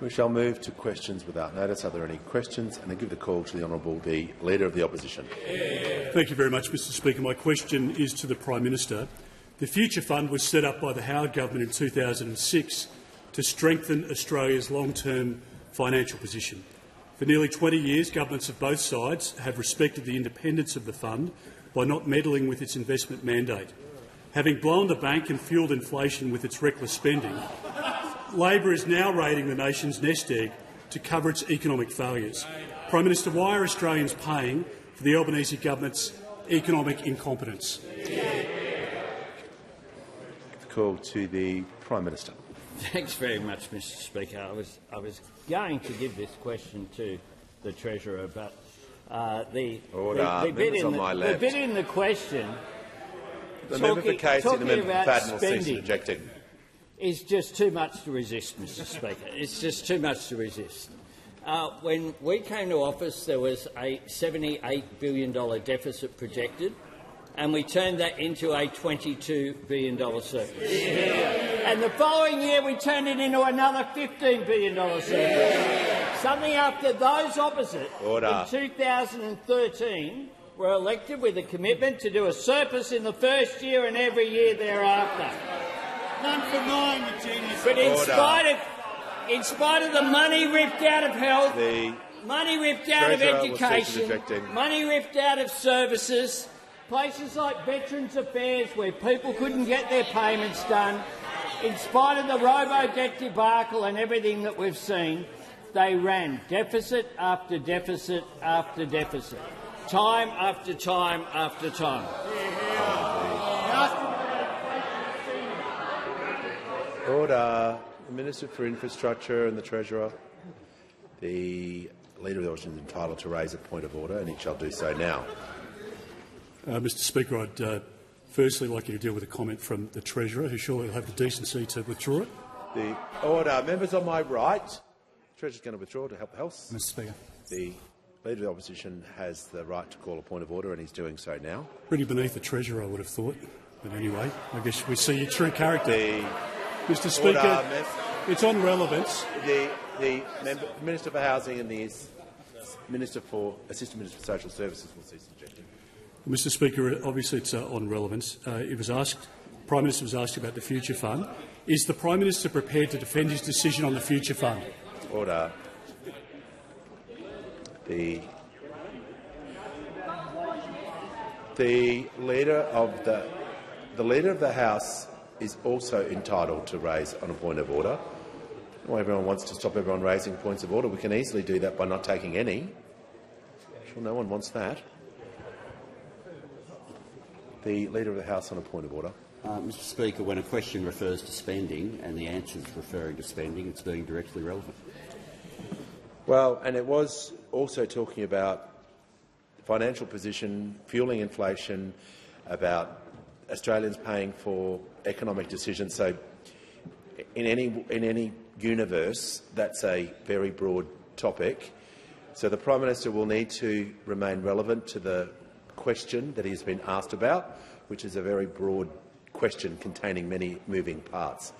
We shall move to questions without notice. Are there any questions? And I give the call to the Honourable the Leader of the Opposition. Thank you very much, Mr Speaker. My question is to the Prime Minister. The Future Fund was set up by the Howard government in 2006 to strengthen Australia's long-term financial position. For nearly 20 years, governments of both sides have respected the independence of the fund by not meddling with its investment mandate. Having blown the bank and fuelled inflation with its reckless spending, Labor is now raiding the nation's nest egg to cover its economic failures. Prime Minister, why are Australians paying for the Albanese government's economic incompetence? Call to the Prime Minister. Thanks very much, Mr Speaker. I was going to give this question to the Treasurer, but the bit in the question, the member for Casey, the member for Fadden will cease interjecting. Is just too much to resist, Mr Speaker. It's just too much to resist. When we came to office, there was a $78 billion deficit projected, and we turned that into a $22 billion surplus. And the following year, we turned it into another $15 billion surplus. Something after those opposite, in 2013, were elected with a commitment to do a surplus in the first year and every year thereafter. None for nine, the genius. But in spite of the money ripped out of health, money ripped out of education, money ripped out of services, places like Veterans Affairs where people couldn't get their payments done, in spite of the robo-debt debacle and everything that we've seen, they ran deficit after deficit after deficit, time after time after time. Order. The Minister for Infrastructure and the Treasurer. The Leader of the Opposition is entitled to raise a point of order, and he shall do so now. Mr Speaker, I'd firstly like you to deal with a comment from the Treasurer, who surely will have the decency to withdraw it. The order. Members on my right. The Treasurer is going to withdraw to help the House. Mr Speaker. The Leader of the Opposition has the right to call a point of order, and he's doing so now. Pretty beneath the Treasurer, I would have thought. But anyway, I guess we see your true character. Mr Speaker, it's on relevance. The Minister for Housing and the Assistant Minister for Social Services will cease interjecting. Mr Speaker, obviously it's on relevance. Prime Minister was asked about the Future Fund. Is the Prime Minister prepared to defend his decision on the Future Fund? Order. The Leader of the House is also entitled to raise on a point of order. Well, everyone wants to stop everyone raising points of order. We can easily do that by not taking any. Sure, no one wants that. The Leader of the House on a point of order. Mr Speaker, when a question refers to spending and the answer is referring to spending, it's being directly relevant. Well, and it was also talking about financial position, fuelling inflation, about Australians paying for economic decisions. So in any universe, that's a very broad topic. So the Prime Minister will need to remain relevant to the question that he's been asked about, which is a very broad question containing many moving parts.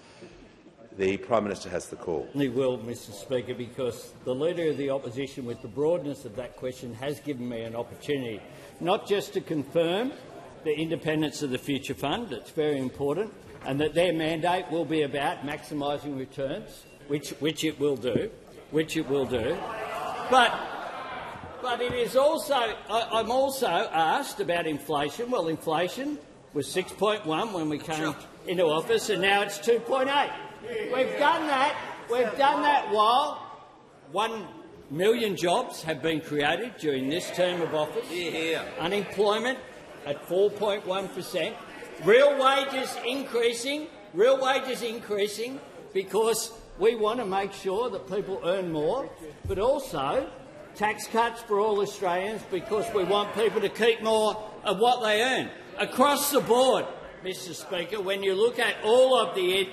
The Prime Minister has the call. He will, Mr Speaker, because the Leader of the Opposition, with the broadness of that question, has given me an opportunity not just to confirm the independence of the Future Fund, that's very important, and that their mandate will be about maximising returns, which it will do, But it is also, I'm also asked about inflation. Well, inflation was 6.1 when we came into office, and now it's 2.8. We've done that while 1 million jobs have been created during this term of office. Unemployment at 4.1%. Real wages increasing because we want to make sure that people earn more, but also tax cuts for all Australians because we want people to keep more of what they earn. Across the board, Mr Speaker, when you look at all of the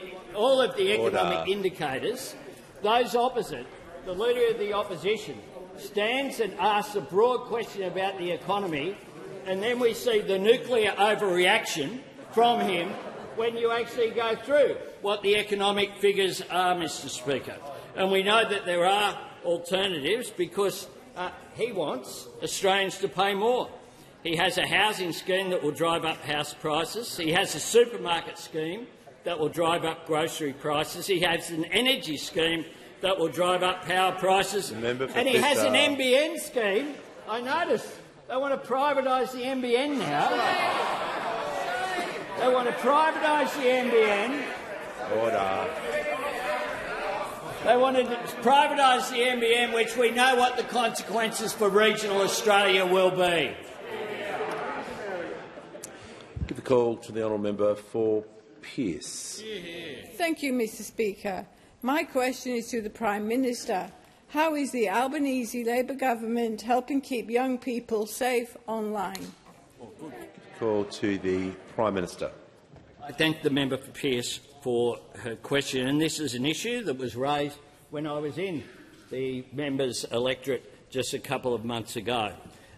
economic indicators, those opposite, the Leader of the Opposition stands and asks a broad question about the economy, and then we see the nuclear overreaction from him when you actually go through what the economic figures are, Mr Speaker. And we know that there are alternatives because he wants Australians to pay more. He has a housing scheme that will drive up house prices. He has a supermarket scheme that will drive up grocery prices. He has an energy scheme that will drive up power prices. And he has an NBN scheme. I noticed they want to privatise the NBN now. They want to privatise the NBN. Order. They want to privatise the NBN, which we know what the consequences for regional Australia will be. Give the call to the honourable member for Pearce. Thank you, Mr Speaker. My question is to the Prime Minister. How is the Albanese Labor government helping keep young people safe online? Call to the Prime Minister. I thank the member for Pearce for her question, and this is an issue that was raised when I was in the member's electorate just a couple of months ago.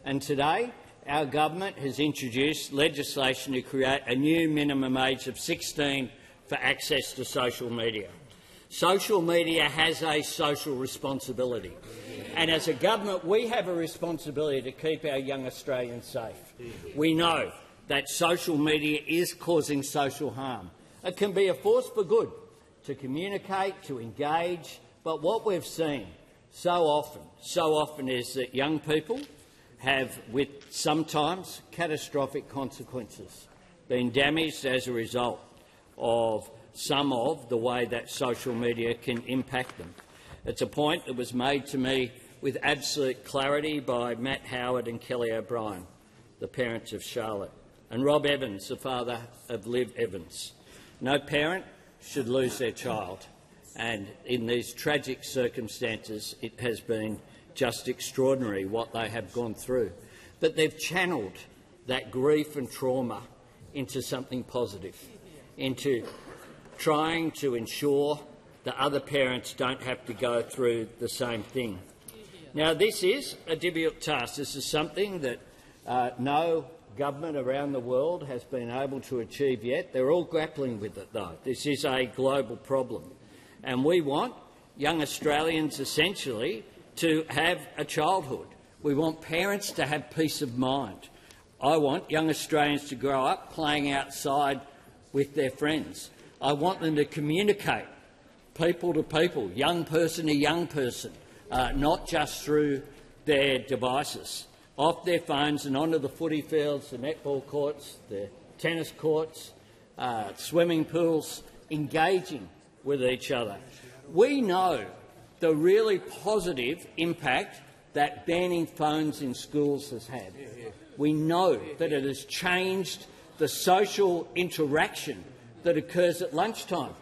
And today, our government has introduced legislation to create a new minimum age of 16 for access to social media. Social media has a social responsibility, and as a government we have a responsibility to keep our young Australians safe. We know that social media is causing social harm. It can be a force for good to communicate, to engage, but what we've seen so often is that young people have, with sometimes catastrophic consequences, been damaged as a result of some of the way that social media can impact them. It's a point that was made to me with absolute clarity by Matt Howard and Kelly O'Brien, the parents of Charlotte, and Rob Evans, the father of Liv Evans. No parent should lose their child, and in these tragic circumstances it has been just extraordinary what they have gone through. But they've channelled that grief and trauma into something positive, into trying to ensure that other parents don't have to go through the same thing. Now, this is a difficult task. This is something that no government around the world has been able to achieve yet. They're all grappling with it, though. This is a global problem. And we want young Australians essentially to have a childhood. We want parents to have peace of mind. I want young Australians to grow up playing outside with their friends. I want them to communicate people to people, young person to young person, not just through their devices, off their phones and onto the footy fields, the netball courts, the tennis courts, swimming pools, engaging with each other. We know the really positive impact that banning phones in schools has had. We know that it has changed the social interaction that occurs at lunchtime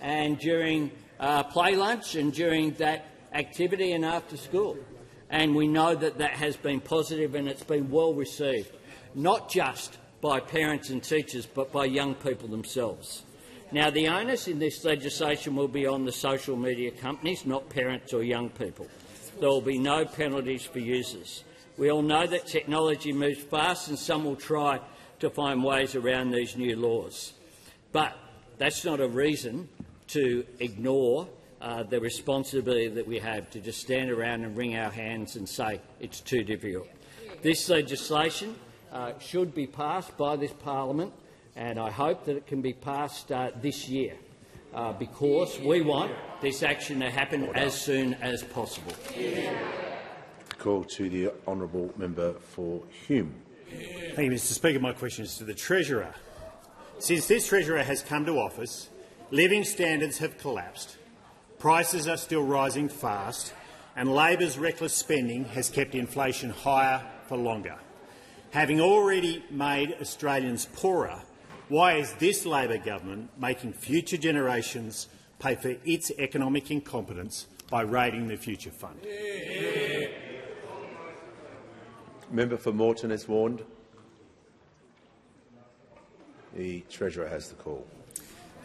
and during play lunch and during that activity and after school. And we know that that has been positive and it's been well received, not just by parents and teachers but by young people themselves. Now, the onus in this legislation will be on the social media companies, not parents or young people. There will be no penalties for users. We all know that technology moves fast and some will try to find ways around these new laws. But that's not a reason to ignore the responsibility that we have to just stand around and wring our hands and say it's too difficult. This legislation should be passed by this parliament, and I hope that it can be passed this year because we want this action to happen as soon as possible. Call to the honourable member for Hume. Thank you, Mr Speaker. My question is to the Treasurer. Since this Treasurer has come to office, living standards have collapsed, prices are still rising fast, and Labor's reckless spending has kept inflation higher for longer. Having already made Australians poorer, why is this Labor government making future generations pay for its economic incompetence by raiding the Future Fund? Member for Moreton is warned. The Treasurer has the call.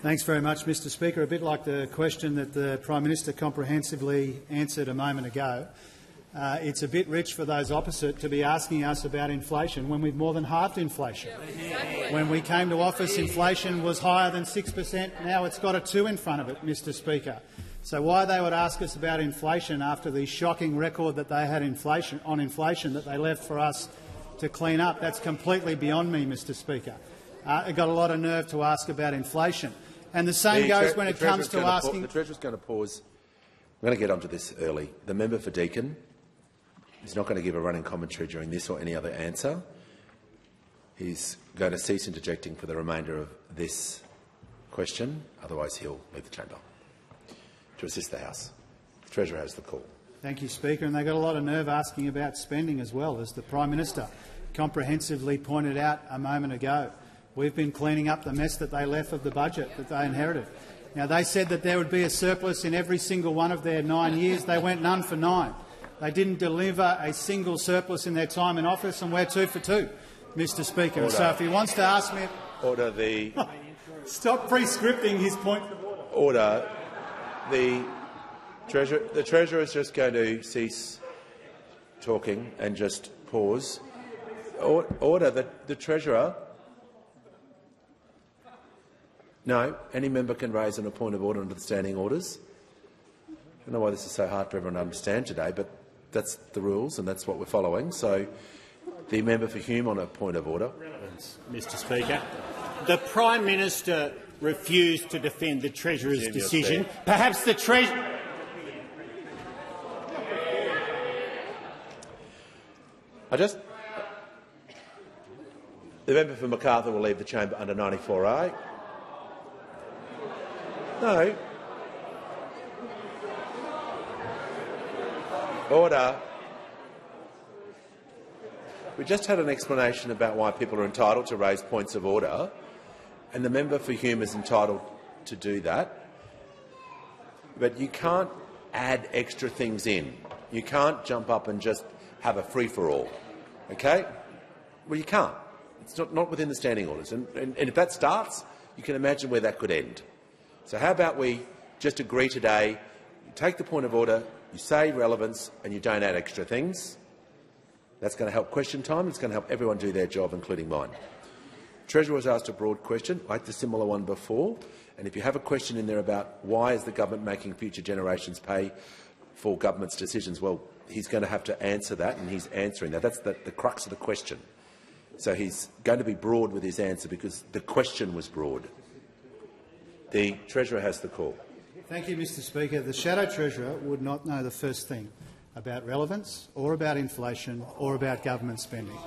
Thanks very much, Mr Speaker. A bit like the question that the Prime Minister comprehensively answered a moment ago, it's a bit rich for those opposite to be asking us about inflation when we've more than halved inflation. When we came to office, inflation was higher than 6%. Now it's got a 2 in front of it, Mr Speaker. So why they would ask us about inflation after the shocking record that they had on inflation that they left for us to clean up, that's completely beyond me, Mr Speaker. They've got a lot of nerve to ask about inflation. And the same goes when it comes to asking— The Treasurer's going to pause. I'm going to get onto this early. The member for Deakin is not going to give a running commentary during this or any other answer. He's going to cease interjecting for the remainder of this question. Otherwise, he'll leave the chamber to assist the House. The Treasurer has the call. Thank you, Speaker. And they've got a lot of nerve asking about spending as well, as the Prime Minister comprehensively pointed out a moment ago. We've been cleaning up the mess that they left of the budget that they inherited. Now, they said that there would be a surplus in every single one of their 9 years. They went none for 9. They didn't deliver a single surplus in their time in office, and we're 2 for 2, Mr Speaker. Order. So if he wants to ask me— Order. The Stop pre-scripting his point of order. Order. The Treasurer is just going to cease talking and just pause. Order. The Treasurer— No, any member can raise a point of order under the standing orders. I don't know why this is so hard for everyone to understand today, but that's the rules and that's what we're following. So, the member for Hume on a point of order. Mr Speaker, the Prime Minister refused to defend the Treasurer's decision. Perhaps the Treasurer— The member for MacArthur will leave the chamber under 94A. No. Order. We just had an explanation about why people are entitled to raise points of order, and the member for Hume is entitled to do that. But you can't add extra things in. You can't jump up and just have a free-for-all. Okay? Well, you can't. It's not within the standing orders. And if that starts, you can imagine where that could end. So how about we just agree today, you take the point of order, you say relevance, and you don't add extra things. That's going to help question time. It's going to help everyone do their job, including mine. Treasurer was asked a broad question, like the similar one before. And if you have a question in there about why is the government making future generations pay for government's decisions, well, he's going to have to answer that, and he's answering that. That's the crux of the question. So he's going to be broad with his answer because the question was broad. The Treasurer has the call. Thank you, Mr Speaker. The Shadow Treasurer would not know the first thing about relevance or about inflation or about government spending.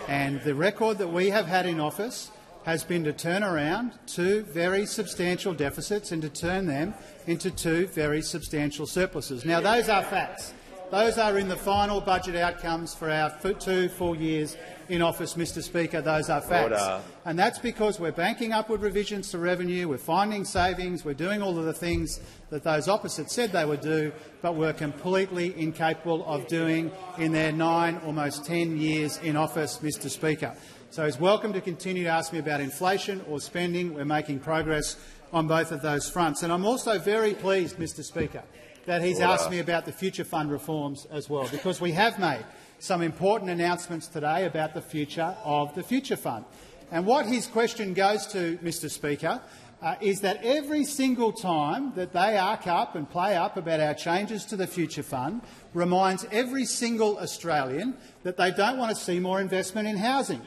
And the record that we have had in office has been to turn around 2 very substantial deficits and to turn them into 2 very substantial surpluses. Now, those are facts. Those are in the final budget outcomes for our 2 full years in office, Mr Speaker. Those are facts. Order. And that's because we're banking upward revisions to revenue, we're finding savings, we're doing all of the things that those opposites said they would do, but were completely incapable of doing in their 9, almost 10 years in office, Mr Speaker. So he's welcome to continue to ask me about inflation or spending. We're making progress on both of those fronts. And I'm also very pleased, Mr Speaker, that he's asked me about the Future Fund reforms as well, because we have made some important announcements today about the future of the Future Fund. And what his question goes to, Mr Speaker, is that every single time that they arc up and play up about our changes to the Future Fund reminds every single Australian that they don't want to see more investment in housing.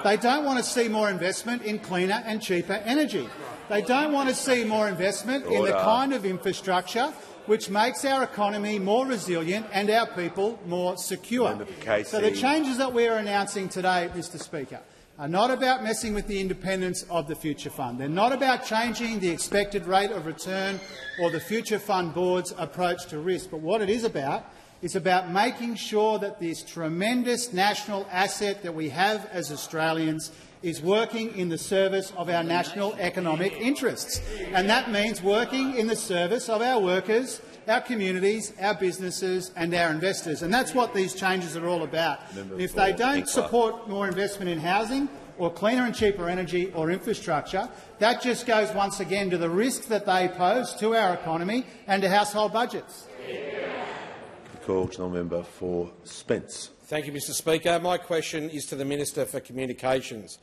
They don't want to see more investment in cleaner and cheaper energy. They don't want to see more investment in the kind of infrastructure which makes our economy more resilient and our people more secure. So the changes that we are announcing today, Mr Speaker, are not about messing with the independence of the Future Fund. They're not about changing the expected rate of return or the Future Fund Board's approach to risk. But what it is about making sure that this tremendous national asset that we have as Australians is working in the service of our national economic interests. And that means working in the service of our workers, our communities, our businesses and our investors. And that's what these changes are all about. If they don't support more investment in housing or cleaner and cheaper energy or infrastructure, that just goes once again to the risks that they pose to our economy and to household budgets. Call to the member for Spence. Thank you, Mr Speaker. My question is to the Minister for Communications.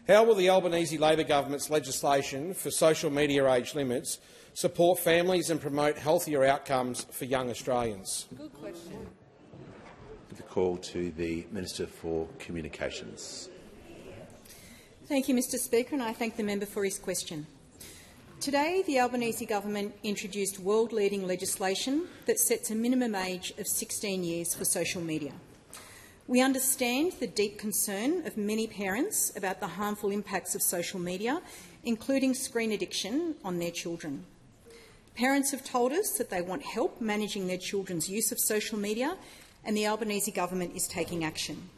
How will the Albanese Labor government's legislation for social media age limits support families and promote healthier outcomes for young Australians? Good question. The call to the Minister for Communications. Thank you, Mr Speaker, and I thank the member for his question. Today, the Albanese government introduced world-leading legislation that sets a minimum age of 16 years for social media. We understand the deep concern of many parents about the harmful impacts of social media, including screen addiction, on their children. Parents have told us that they want help managing their children's use of social media, and the Albanese government is taking action.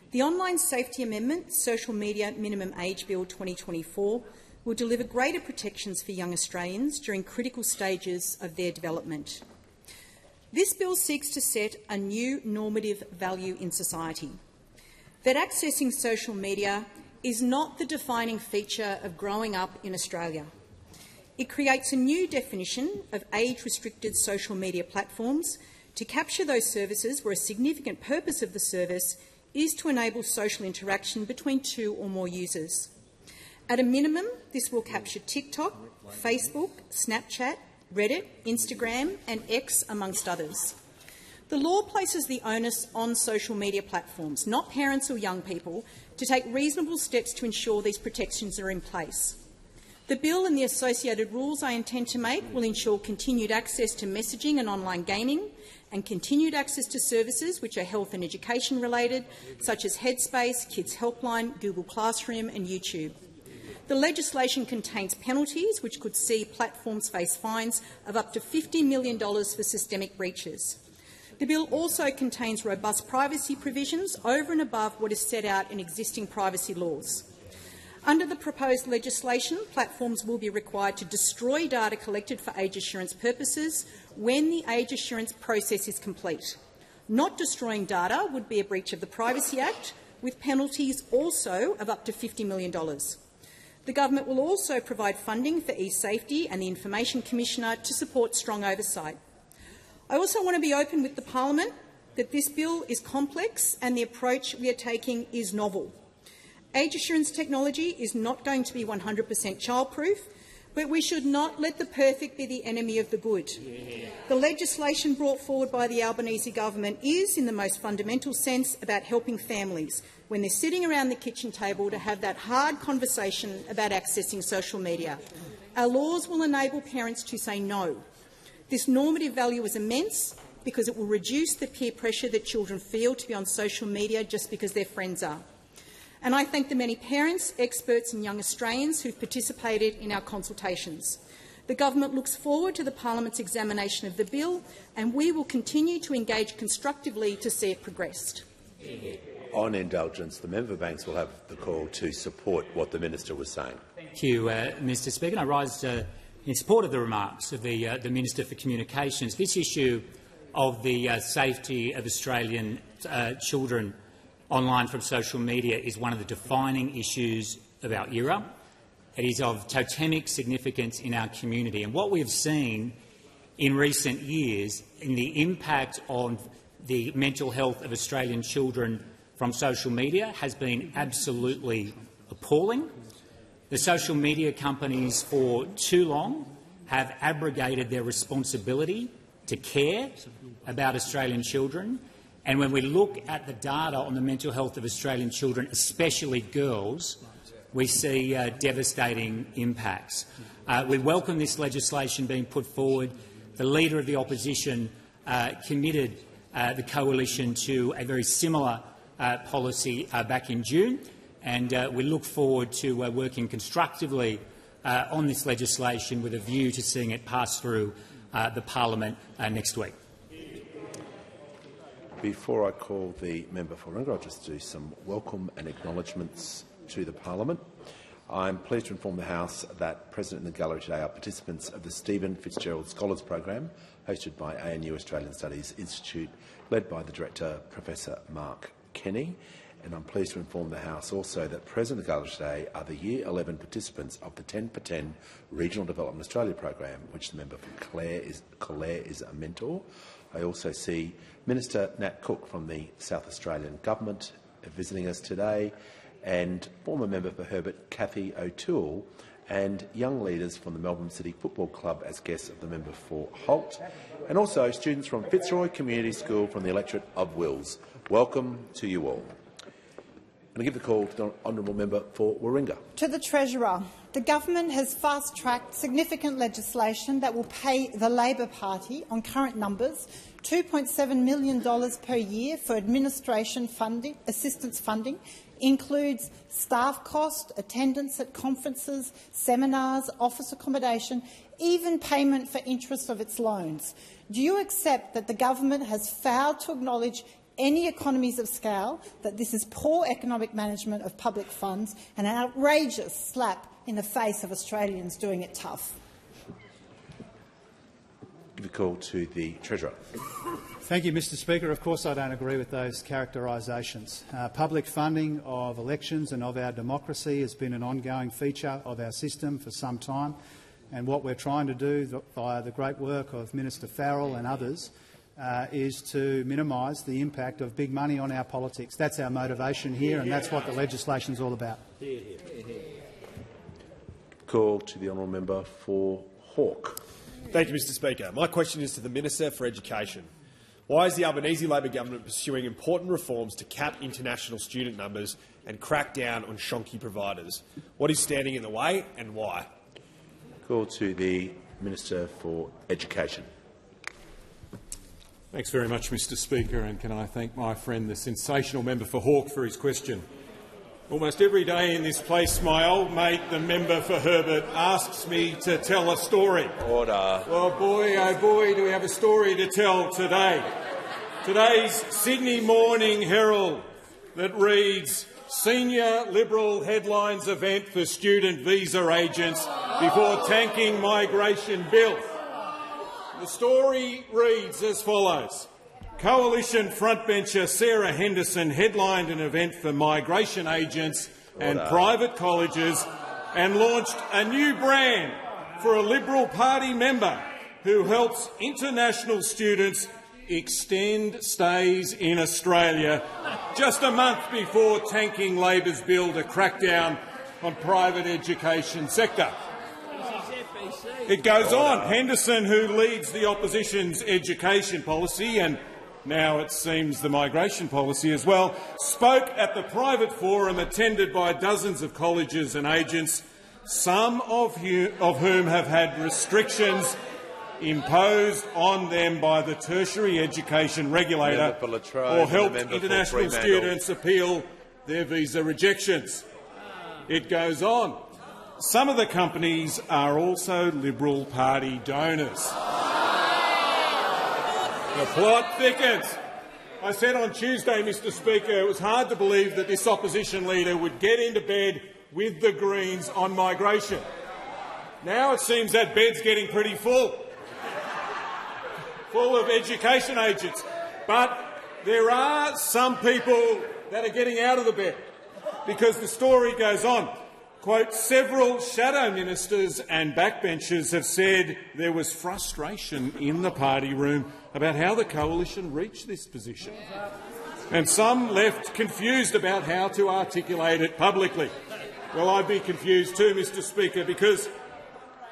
The Online Safety Amendment, Social Media Minimum Age Bill 2024, will deliver greater protections for young Australians during critical stages of their development. This bill seeks to set a new normative value in society, that accessing social media is not the defining feature of growing up in Australia. It creates a new definition of age-restricted social media platforms to capture those services where a significant purpose of the service is to enable social interaction between two or more users. At a minimum, this will capture TikTok, Facebook, Snapchat, Reddit, Instagram and X, amongst others. The law places the onus on social media platforms, not parents or young people, to take reasonable steps to ensure these protections are in place. The bill and the associated rules I intend to make will ensure continued access to messaging and online gaming and continued access to services which are health and education related, such as Headspace, Kids Helpline, Google Classroom and YouTube. The legislation contains penalties which could see platforms face fines of up to $50 million for systemic breaches. The bill also contains robust privacy provisions over and above what is set out in existing privacy laws. Under the proposed legislation, platforms will be required to destroy data collected for age assurance purposes when the age assurance process is complete. Not destroying data would be a breach of the Privacy Act, with penalties also of up to $50 million. The government will also provide funding for e-safety and the Information Commissioner to support strong oversight. I also want to be open with the Parliament that this bill is complex and the approach we are taking is novel. Age assurance technology is not going to be 100% childproof, but we should not let the perfect be the enemy of the good. The legislation brought forward by the Albanese government is, in the most fundamental sense, about helping families when they're sitting around the kitchen table to have that hard conversation about accessing social media. Our laws will enable parents to say no. This normative value is immense because it will reduce the peer pressure that children feel to be on social media just because their friends are. And I thank the many parents, experts and young Australians who've participated in our consultations. The government looks forward to the Parliament's examination of the bill, and we will continue to engage constructively to see it progressed. On indulgence, the member banks will have the call to support what the minister was saying. Thank you, Mr Speaker. I rise in support of the remarks of the Minister for Communications. This issue of the safety of Australian children online from social media is one of the defining issues of our era. It is of totemic significance in our community. And what we have seen in recent years in the impact on the mental health of Australian children from social media has been absolutely appalling. The social media companies for too long have abrogated their responsibility to care about Australian children. And when we look at the data on the mental health of Australian children, especially girls, we see devastating impacts. We welcome this legislation being put forward. The Leader of the Opposition committed the Coalition to a very similar policy back in June, and we look forward to working constructively on this legislation with a view to seeing it pass through the Parliament next week. Before I call the member for Ringa, I'll just do some welcome and acknowledgements to the Parliament. I'm pleased to inform the House that present in the gallery today are participants of the Stephen Fitzgerald Scholars Program, hosted by ANU Australian Studies Institute, led by the Director, Professor Mark Kenny. And I'm pleased to inform the House also that present in the gallery today are the Year 11 participants of the 10 for 10 Regional Development Australia Program, which the member for Clare is a mentor. I also see Minister Nat Cook from the South Australian Government visiting us today, and former member for Herbert Cathy O'Toole, and young leaders from the Melbourne City Football Club as guests of the member for Holt, and also students from Fitzroy Community School from the electorate of Wills. Welcome to you all. And I give the call to the honourable member for Warringah. To the Treasurer, the government has fast-tracked significant legislation that will pay the Labor Party, on current numbers, $2.7 million per year for administration funding, assistance funding, includes staff cost, attendance at conferences, seminars, office accommodation, even payment for interest of its loans. Do you accept that the government has failed to acknowledge any economies of scale, that this is poor economic management of public funds and an outrageous slap in the face of Australians doing it tough? Give the call to the Treasurer. Thank you, Mr Speaker. Of course I don't agree with those characterisations. Public funding of elections and of our democracy has been an ongoing feature of our system for some time, and what we're trying to do via the great work of Minister Farrell and others is to minimise the impact of big money on our politics. That's our motivation here, and that's what the legislation is all about. Call to the honourable member for Hawke. Thank you, Mr Speaker. My question is to the Minister for Education. Why is the Albanese Labor government pursuing important reforms to cap international student numbers and crack down on shonky providers? What is standing in the way and why? Call to the Minister for Education. Thanks very much, Mr Speaker, and can I thank my friend, the sensational member for Hawke, for his question. Almost every day in this place, my old mate, the member for Herbert, asks me to tell a story. Order. Well, boy, oh boy, do we have a story to tell today. Today's Sydney Morning Herald that reads, "Senior Liberal headlines event for student visa agents before tanking migration bill." The story reads as follows. Coalition frontbencher Sarah Henderson headlined an event for migration agents and private colleges and launched a new brand for a Liberal Party member who helps international students extend stays in Australia just a month before tanking Labor's bill to crack down on private education sector. It goes on. Henderson, who leads the opposition's education policy and now it seems the migration policy as well, spoke at the private forum attended by dozens of colleges and agents, some of whom have had restrictions imposed on them by the tertiary education regulator or helped international students appeal their visa rejections. It goes on. Some of the companies are also Liberal Party donors. The plot thickens. I said on Tuesday, Mr Speaker, it was hard to believe that this opposition leader would get into bed with the Greens on migration. Now it seems that bed's getting pretty full of education agents. But there are some people that are getting out of the bed, because the story goes on. Quote, several shadow ministers and backbenchers have said there was frustration in the party room about how the coalition reached this position, and some left confused about how to articulate it publicly. Well, I'd be confused too, Mr Speaker, because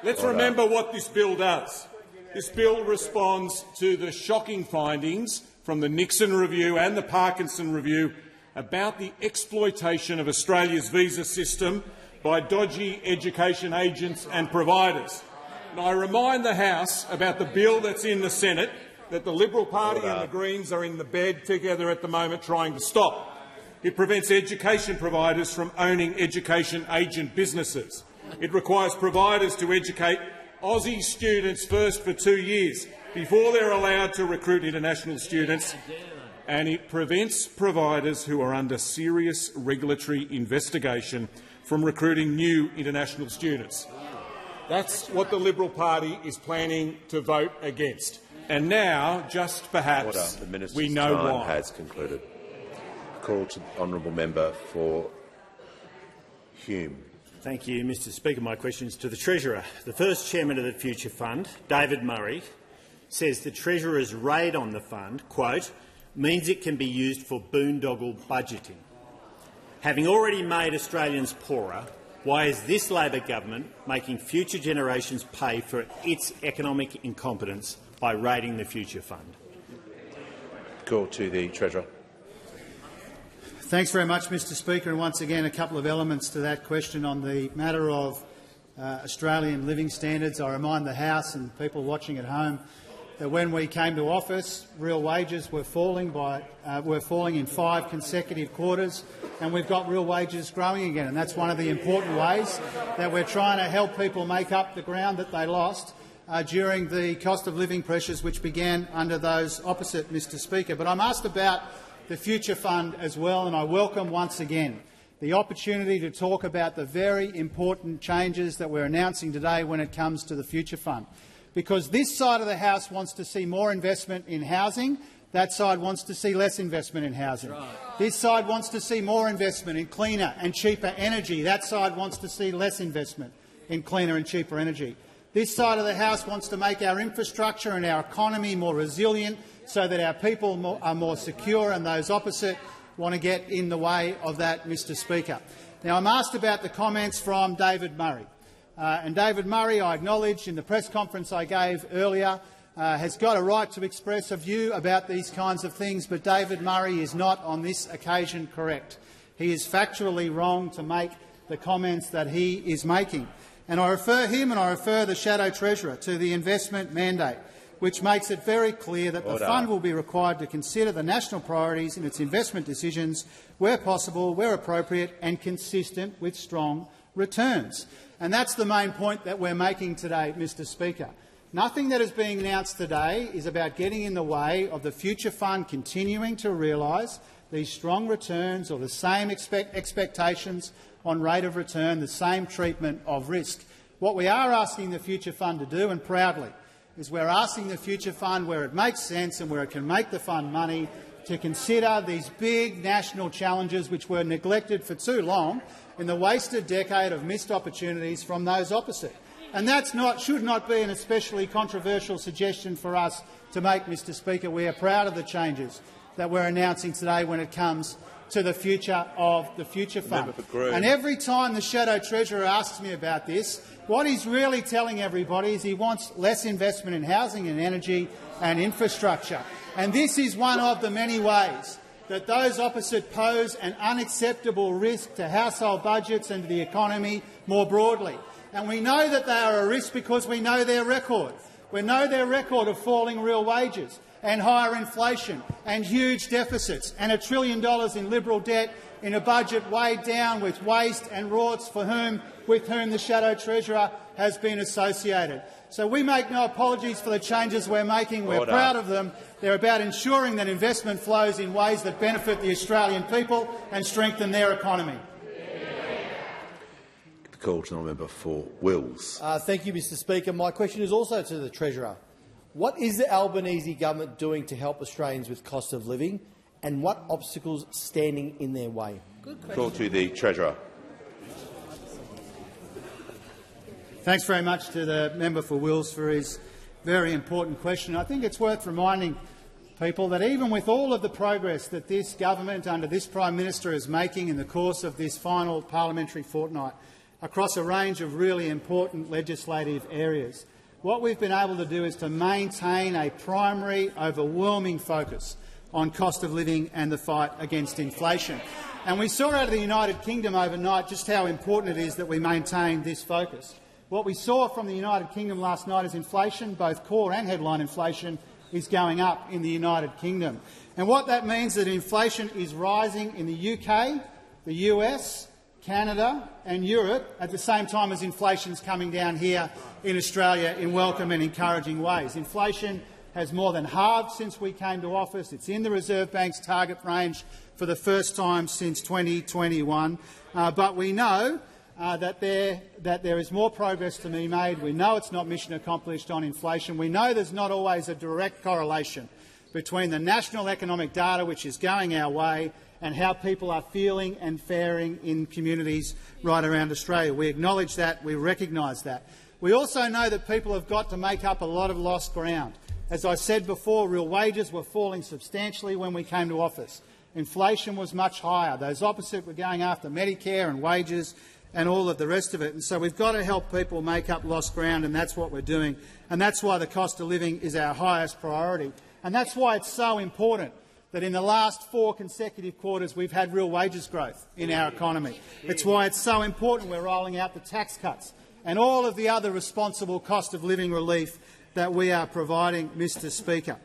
let's remember what this bill does. This bill responds to the shocking findings from the Nixon Review and the Parkinson Review about the exploitation of Australia's visa system by dodgy education agents and providers. And I remind the House about the bill that's in the Senate that the Liberal Party and the Greens are in the bed together at the moment trying to stop. It prevents education providers from owning education agent businesses. It requires providers to educate Aussie students first for 2 years before they're allowed to recruit international students, and it prevents providers who are under serious regulatory investigation from recruiting new international students. That's what the Liberal Party is planning to vote against. And now, just perhaps, we know why. The time has concluded. Call to the honourable member for Hume. Thank you, Mr Speaker. My question is to the Treasurer. The first chairman of the Future Fund, David Murray, says the Treasurer's raid on the fund, quote, means it can be used for boondoggle budgeting. Having already made Australians poorer, why is this Labor government making future generations pay for its economic incompetence by raiding the Future Fund? Call to the Treasurer. Thanks very much, Mr Speaker. And once again, a couple of elements to that question on the matter of Australian living standards. I remind the House and people watching at home that when we came to office, real wages were falling in 5 consecutive quarters, and we've got real wages growing again. And that's one of the important ways that we're trying to help people make up the ground that they lost during the cost of living pressures which began under those opposite, Mr Speaker. But I'm asked about the Future Fund as well, and I welcome once again the opportunity to talk about the very important changes that we're announcing today when it comes to the Future Fund. Because this side of the House wants to see more investment in housing, that side wants to see less investment in housing. Right. This side wants to see more investment in cleaner and cheaper energy. That side wants to see less investment in cleaner and cheaper energy. This side of the House wants to make our infrastructure and our economy more resilient so that our people are more secure, and those opposite want to get in the way of that, Mr Speaker. Now, I'm asked about the comments from David Murray. And David Murray, I acknowledge in the press conference I gave earlier, has got a right to express a view about these kinds of things, but David Murray is not on this occasion correct. He is factually wrong to make the comments that he is making. And I refer him and I refer the Shadow Treasurer to the investment mandate, which makes it very clear that the fund will be required to consider the national priorities in its investment decisions where possible, where appropriate and consistent with strong returns. And that's the main point that we're making today, Mr Speaker. Nothing that is being announced today is about getting in the way of the Future Fund continuing to realise these strong returns or the same expectations on rate of return, the same treatment of risk. What we are asking the Future Fund to do, and proudly, is we're asking the Future Fund, where it makes sense and where it can make the fund money, to consider these big national challenges which were neglected for too long in the wasted decade of missed opportunities from those opposite. And that should not be an especially controversial suggestion for us to make, Mr Speaker. We are proud of the changes that we're announcing today when it comes to the future of the Future Fund. And every time the Shadow Treasurer asks me about this, what he's really telling everybody is he wants less investment in housing and energy and infrastructure. And this is one of the many ways that those opposite pose an unacceptable risk to household budgets and to the economy more broadly. And we know that they are a risk because we know their record. We know their record of falling real wages and higher inflation and huge deficits and $1 trillion in Liberal debt in a budget weighed down with waste and rorts with whom the Shadow Treasurer has been associated. So we make no apologies for the changes we're making. We're proud of them. They're about ensuring that investment flows in ways that benefit the Australian people and strengthen their economy. The call to the member for Wills. Thank you, Mr Speaker. My question is also to the Treasurer. What is the Albanese government doing to help Australians with cost of living, and what obstacles standing in their way? Good question. Call to the Treasurer. Thanks very much to the member for Wills for his very important question. I think it's worth reminding people that even with all of the progress that this government under this Prime Minister is making in the course of this final parliamentary fortnight across a range of really important legislative areas, what we've been able to do is to maintain a primary, overwhelming focus on cost of living and the fight against inflation. And we saw out of the United Kingdom overnight just how important it is that we maintain this focus. What we saw from the United Kingdom last night is inflation, both core and headline inflation, is going up in the United Kingdom. And what that means is that inflation is rising in the UK, the US, Canada and Europe at the same time as inflation is coming down here in Australia in welcome and encouraging ways. Inflation has more than halved since we came to office. It's in the Reserve Bank's target range for the first time since 2021. But we know that there is more progress to be made. We know it's not mission accomplished on inflation. We know there's not always a direct correlation between the national economic data, which is going our way, and how people are feeling and faring in communities right around Australia. We acknowledge that. We recognise that. We also know that people have got to make up a lot of lost ground. As I said before, real wages were falling substantially when we came to office, inflation was much higher. Those opposite were going after Medicare and wages and all of the rest of it. And so we've got to help people make up lost ground, and that's what we're doing. And that's why the cost of living is our highest priority. And that's why it's so important that in the last 4 consecutive quarters we've had real wages growth in our economy. It's why it's so important we're rolling out the tax cuts and all of the other responsible cost of living relief that we are providing, Mr Speaker.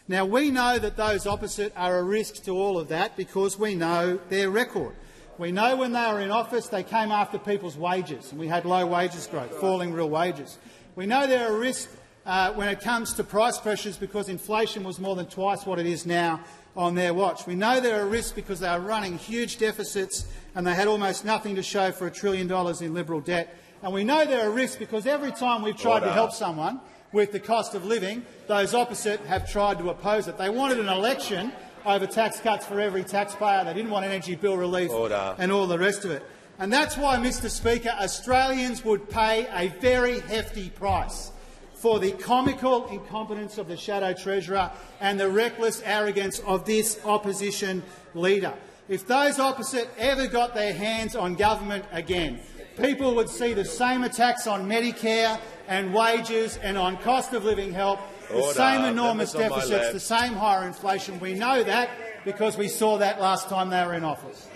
Now, we know that those opposite are a risk to all of that because we know their record. We know when they were in office they came after people's wages, and we had low wages growth, falling real wages. We know they're a risk when it comes to price pressures because inflation was more than twice what it is now on their watch. We know they're a risk because they are running huge deficits and they had almost nothing to show for $1 trillion in Liberal debt. And we know they're a risk because every time we've tried to help someone with the cost of living, those opposite have tried to oppose it. They wanted an election over tax cuts for every taxpayer. They didn't want energy bill relief and all the rest of it. And that's why, Mr Speaker, Australians would pay a very hefty price for the comical incompetence of the Shadow Treasurer and the reckless arrogance of this opposition leader. If those opposite ever got their hands on government again, people would see the same attacks on Medicare and wages and on cost of living help, the same enormous deficits, the same higher inflation. We know that because we saw that last time they were in office.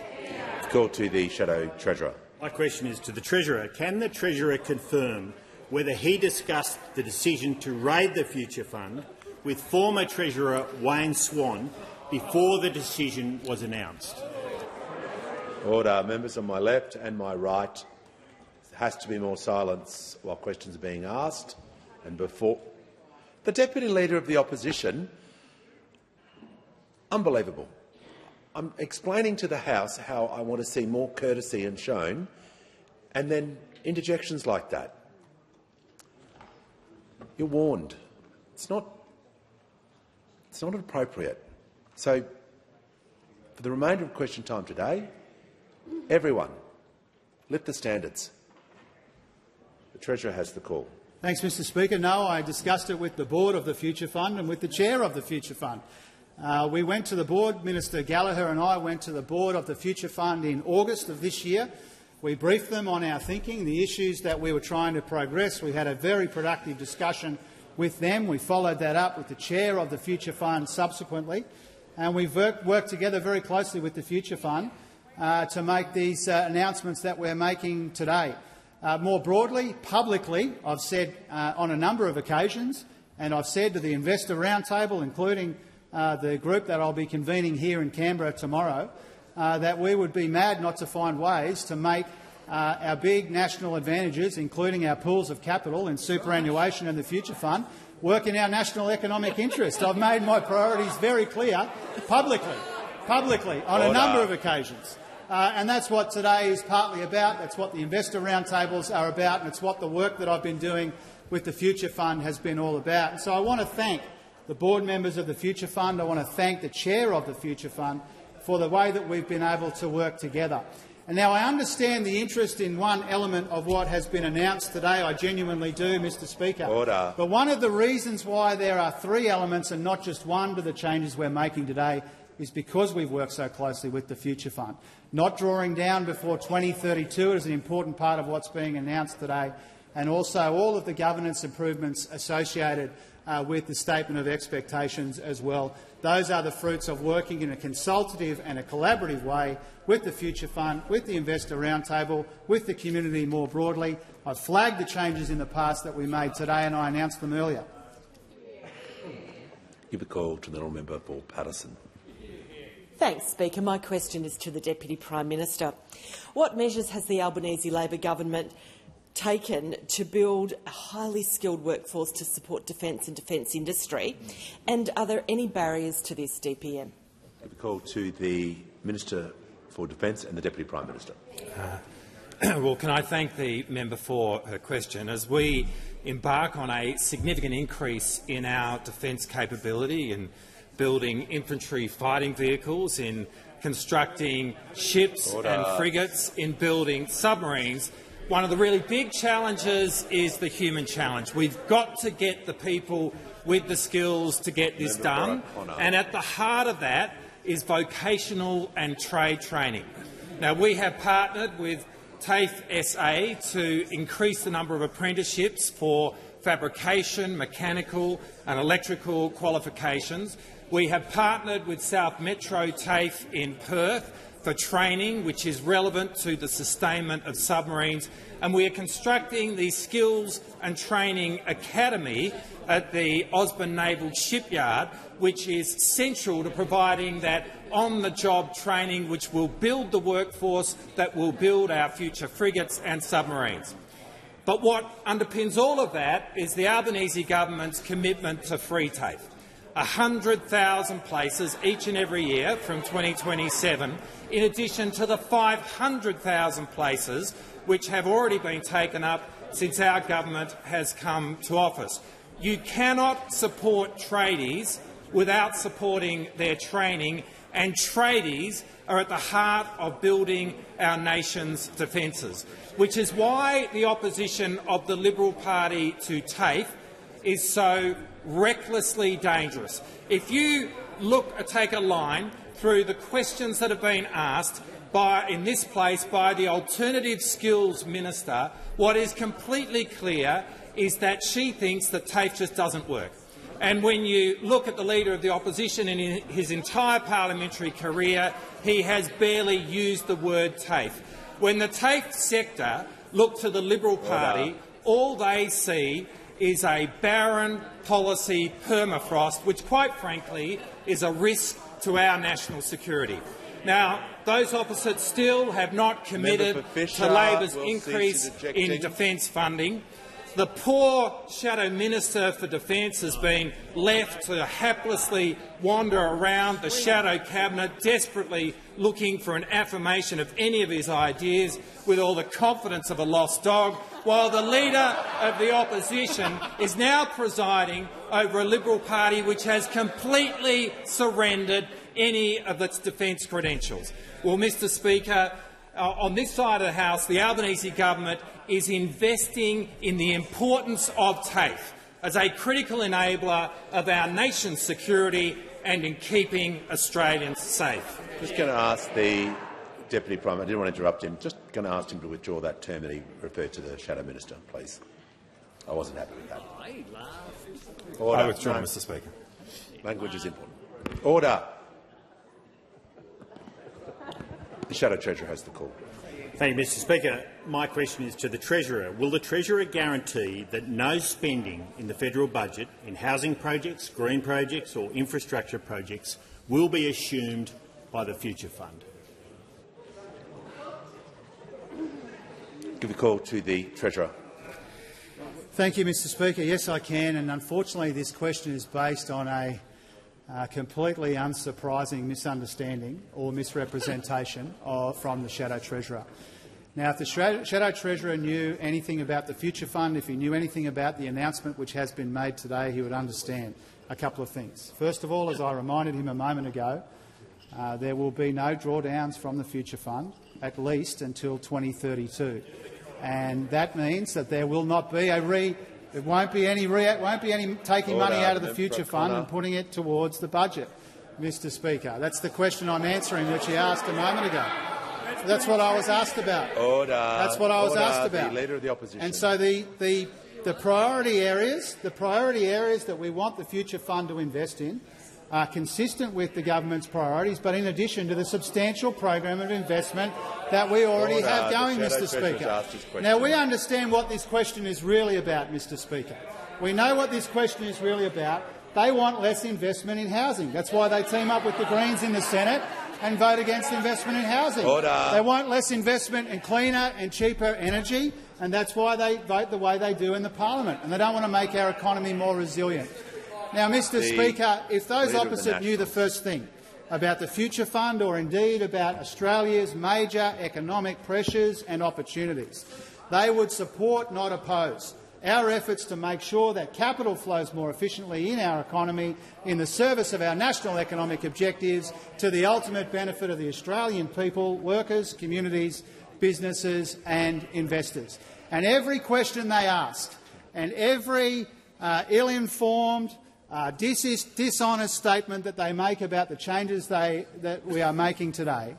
Call to the Shadow Treasurer. My question is to the Treasurer. Can the Treasurer confirm whether he discussed the decision to raid the Future Fund with former Treasurer Wayne Swan before the decision was announced? Order. Members on my left and my right. There has to be more silence while questions are being asked. And before the Deputy Leader of the Opposition, unbelievable. I'm explaining to the House how I want to see more courtesy and shown, and then interjections like that. You're warned. It's not appropriate. So, for the remainder of question time today, everyone, lift the standards. The Treasurer has the call. Thanks, Mr Speaker. No, I discussed it with the board of the Future Fund and with the chair of the Future Fund. We went to the board, Minister Gallagher and I went to the board of the Future Fund in August of this year. We briefed them on our thinking, the issues that we were trying to progress. We had a very productive discussion with them. We followed that up with the chair of the Future Fund subsequently, and we've worked together very closely with the Future Fund to make these announcements that we're making today. More broadly, publicly, I've said on a number of occasions, and I've said to the Investor Roundtable, including the group that I'll be convening here in Canberra tomorrow, that we would be mad not to find ways to make our big national advantages, including our pools of capital in superannuation and the Future Fund, work in our national economic interest. I've made my priorities very clear publicly on a number of occasions. And that's what today is partly about. That's what the Investor Roundtables are about, and it's what the work that I've been doing with the Future Fund has been all about. And so I want to thank the board members of the Future Fund. I want to thank the chair of the Future Fund for the way that we've been able to work together. And now I understand the interest in one element of what has been announced today. I genuinely do, Mr Speaker. Order. But one of the reasons why there are 3 elements and not just one to the changes we're making today is because we've worked so closely with the Future Fund. Not drawing down before 2032 is an important part of what's being announced today, and also all of the governance improvements associated with the Statement of Expectations as well. Those are the fruits of working in a consultative and a collaborative way with the Future Fund, with the Investor Roundtable, with the community more broadly. I've flagged the changes in the past that we made today, and I announced them earlier. Give a call to the honourable member for Patterson. Thanks, Speaker. My question is to the Deputy Prime Minister. What measures has the Albanese Labor government taken to build a highly skilled workforce to support defence and defence industry, and are there any barriers to this DPM? Give a call to the Minister for Defence and the Deputy Prime Minister. Well, can I thank the member for her question? As we embark on a significant increase in our defence capability in building infantry fighting vehicles, in constructing ships and frigates, in building submarines, one of the really big challenges is the human challenge. We've got to get the people with the skills to get this done, and at the heart of that is vocational and trade training. Now, we have partnered with TAFE SA to increase the number of apprenticeships for fabrication, mechanical and electrical qualifications. We have partnered with South Metro TAFE in Perth for training which is relevant to the sustainment of submarines, and we are constructing the Skills and Training Academy at the Osborne Naval Shipyard, which is central to providing that on-the-job training which will build the workforce that will build our future frigates and submarines. But what underpins all of that is the Albanese government's commitment to free TAFE. 100,000 places each and every year from 2027, in addition to the 500,000 places which have already been taken up since our government has come to office. You cannot support tradies without supporting their training, and tradies are at the heart of building our nation's defences, which is why the opposition of the Liberal Party to TAFE is so recklessly dangerous. If you take a line through the questions that have been asked in this place by the Alternative Skills Minister, what is completely clear is that she thinks that TAFE just doesn't work. And when you look at the Leader of the Opposition in his entire parliamentary career, he has barely used the word TAFE. When the TAFE sector look to the Liberal Party, all they see is a barren policy permafrost, which, quite frankly, is a risk to our national security. Now, those opposite still have not committed to Labor's increase in defence funding. The poor Shadow Minister for Defence has been left to haplessly wander around the shadow cabinet, desperately looking for an affirmation of any of his ideas with all the confidence of a lost dog, while the Leader of the Opposition is now presiding over a Liberal Party which has completely surrendered any of its defence credentials. Well, Mr Speaker, on this side of the House, the Albanese government is investing in the importance of TAFE as a critical enabler of our nation's security and in keeping Australians safe. Just going to ask the Deputy Prime Minister, I didn't want to interrupt him, just going to ask him to withdraw that term that he referred to the Shadow Minister, please. I wasn't happy with that. Order. I withdraw, Mr Speaker. Language is important. Order. The Shadow Treasurer has the call. Thank you, Mr Speaker. My question is to the Treasurer. Will the Treasurer guarantee that no spending in the federal budget in housing projects, green projects or infrastructure projects will be assumed by the Future Fund? Give the call to the Treasurer. Thank you, Mr Speaker. Yes, I can, and unfortunately this question is based on a completely unsurprising misunderstanding or misrepresentation from the Shadow Treasurer. Now, if the Shadow Treasurer knew anything about the Future Fund, if he knew anything about the announcement which has been made today, he would understand a couple of things. First of all, as I reminded him a moment ago, there will be no drawdowns from the Future Fund, at least until 2032. And that means that there will not be it won't be any taking money out of the Future Fund and putting it towards the budget, Mr Speaker. That's the question I'm answering, which he asked a moment ago. That's what I was asked about. Order. That's what I was asked about. The Leader of the Opposition. And so the priority areas that we want the Future Fund to invest in are consistent with the government's priorities, but in addition to the substantial program of investment that we already have going, Mr Speaker. Now, we understand what this question is really about, Mr Speaker. We know what this question is really about. They want less investment in housing. That's why they team up with the Greens in the Senate and vote against investment in housing. Order. They want less investment in cleaner and cheaper energy, and that's why they vote the way they do in the parliament. And they don't want to make our economy more resilient. Now, Mr Speaker, if those opposite knew the first thing about the Future Fund or indeed about Australia's major economic pressures and opportunities, they would support, not oppose, our efforts to make sure that capital flows more efficiently in our economy in the service of our national economic objectives to the ultimate benefit of the Australian people, workers, communities, businesses and investors. And every question they asked and every ill-informed dishonest statement that they make about the changes that we are making today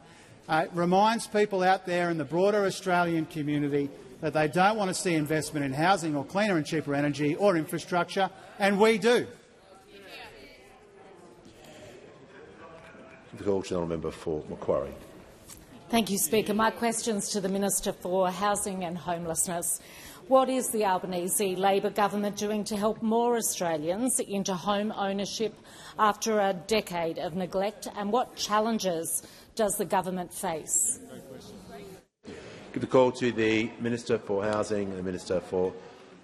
reminds people out there in the broader Australian community that they don't want to see investment in housing or cleaner and cheaper energy or infrastructure, and we do. The call to the member for Macquarie. Thank you, Speaker. My question is to the Minister for Housing and Homelessness. What is the Albanese Labor government doing to help more Australians into home ownership after a decade of neglect, and what challenges does the government face? Give the call to the Minister for Housing and the Minister for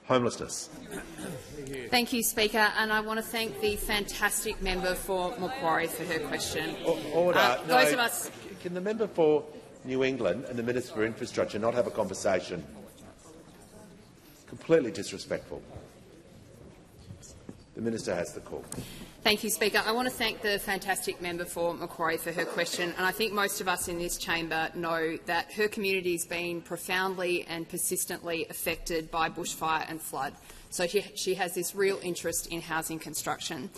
Homelessness. Thank you, Speaker, and I want to thank the fantastic member for Macquarie for her question. Order. Those of us. Can the member for New England and the Minister for Infrastructure not have a conversation? Completely disrespectful. The Minister has the call. Thank you, Speaker. I want to thank the fantastic member for Macquarie for her question, and I think most of us in this chamber know that her community has been profoundly and persistently affected by bushfire and flood. So she has this real interest in housing construction.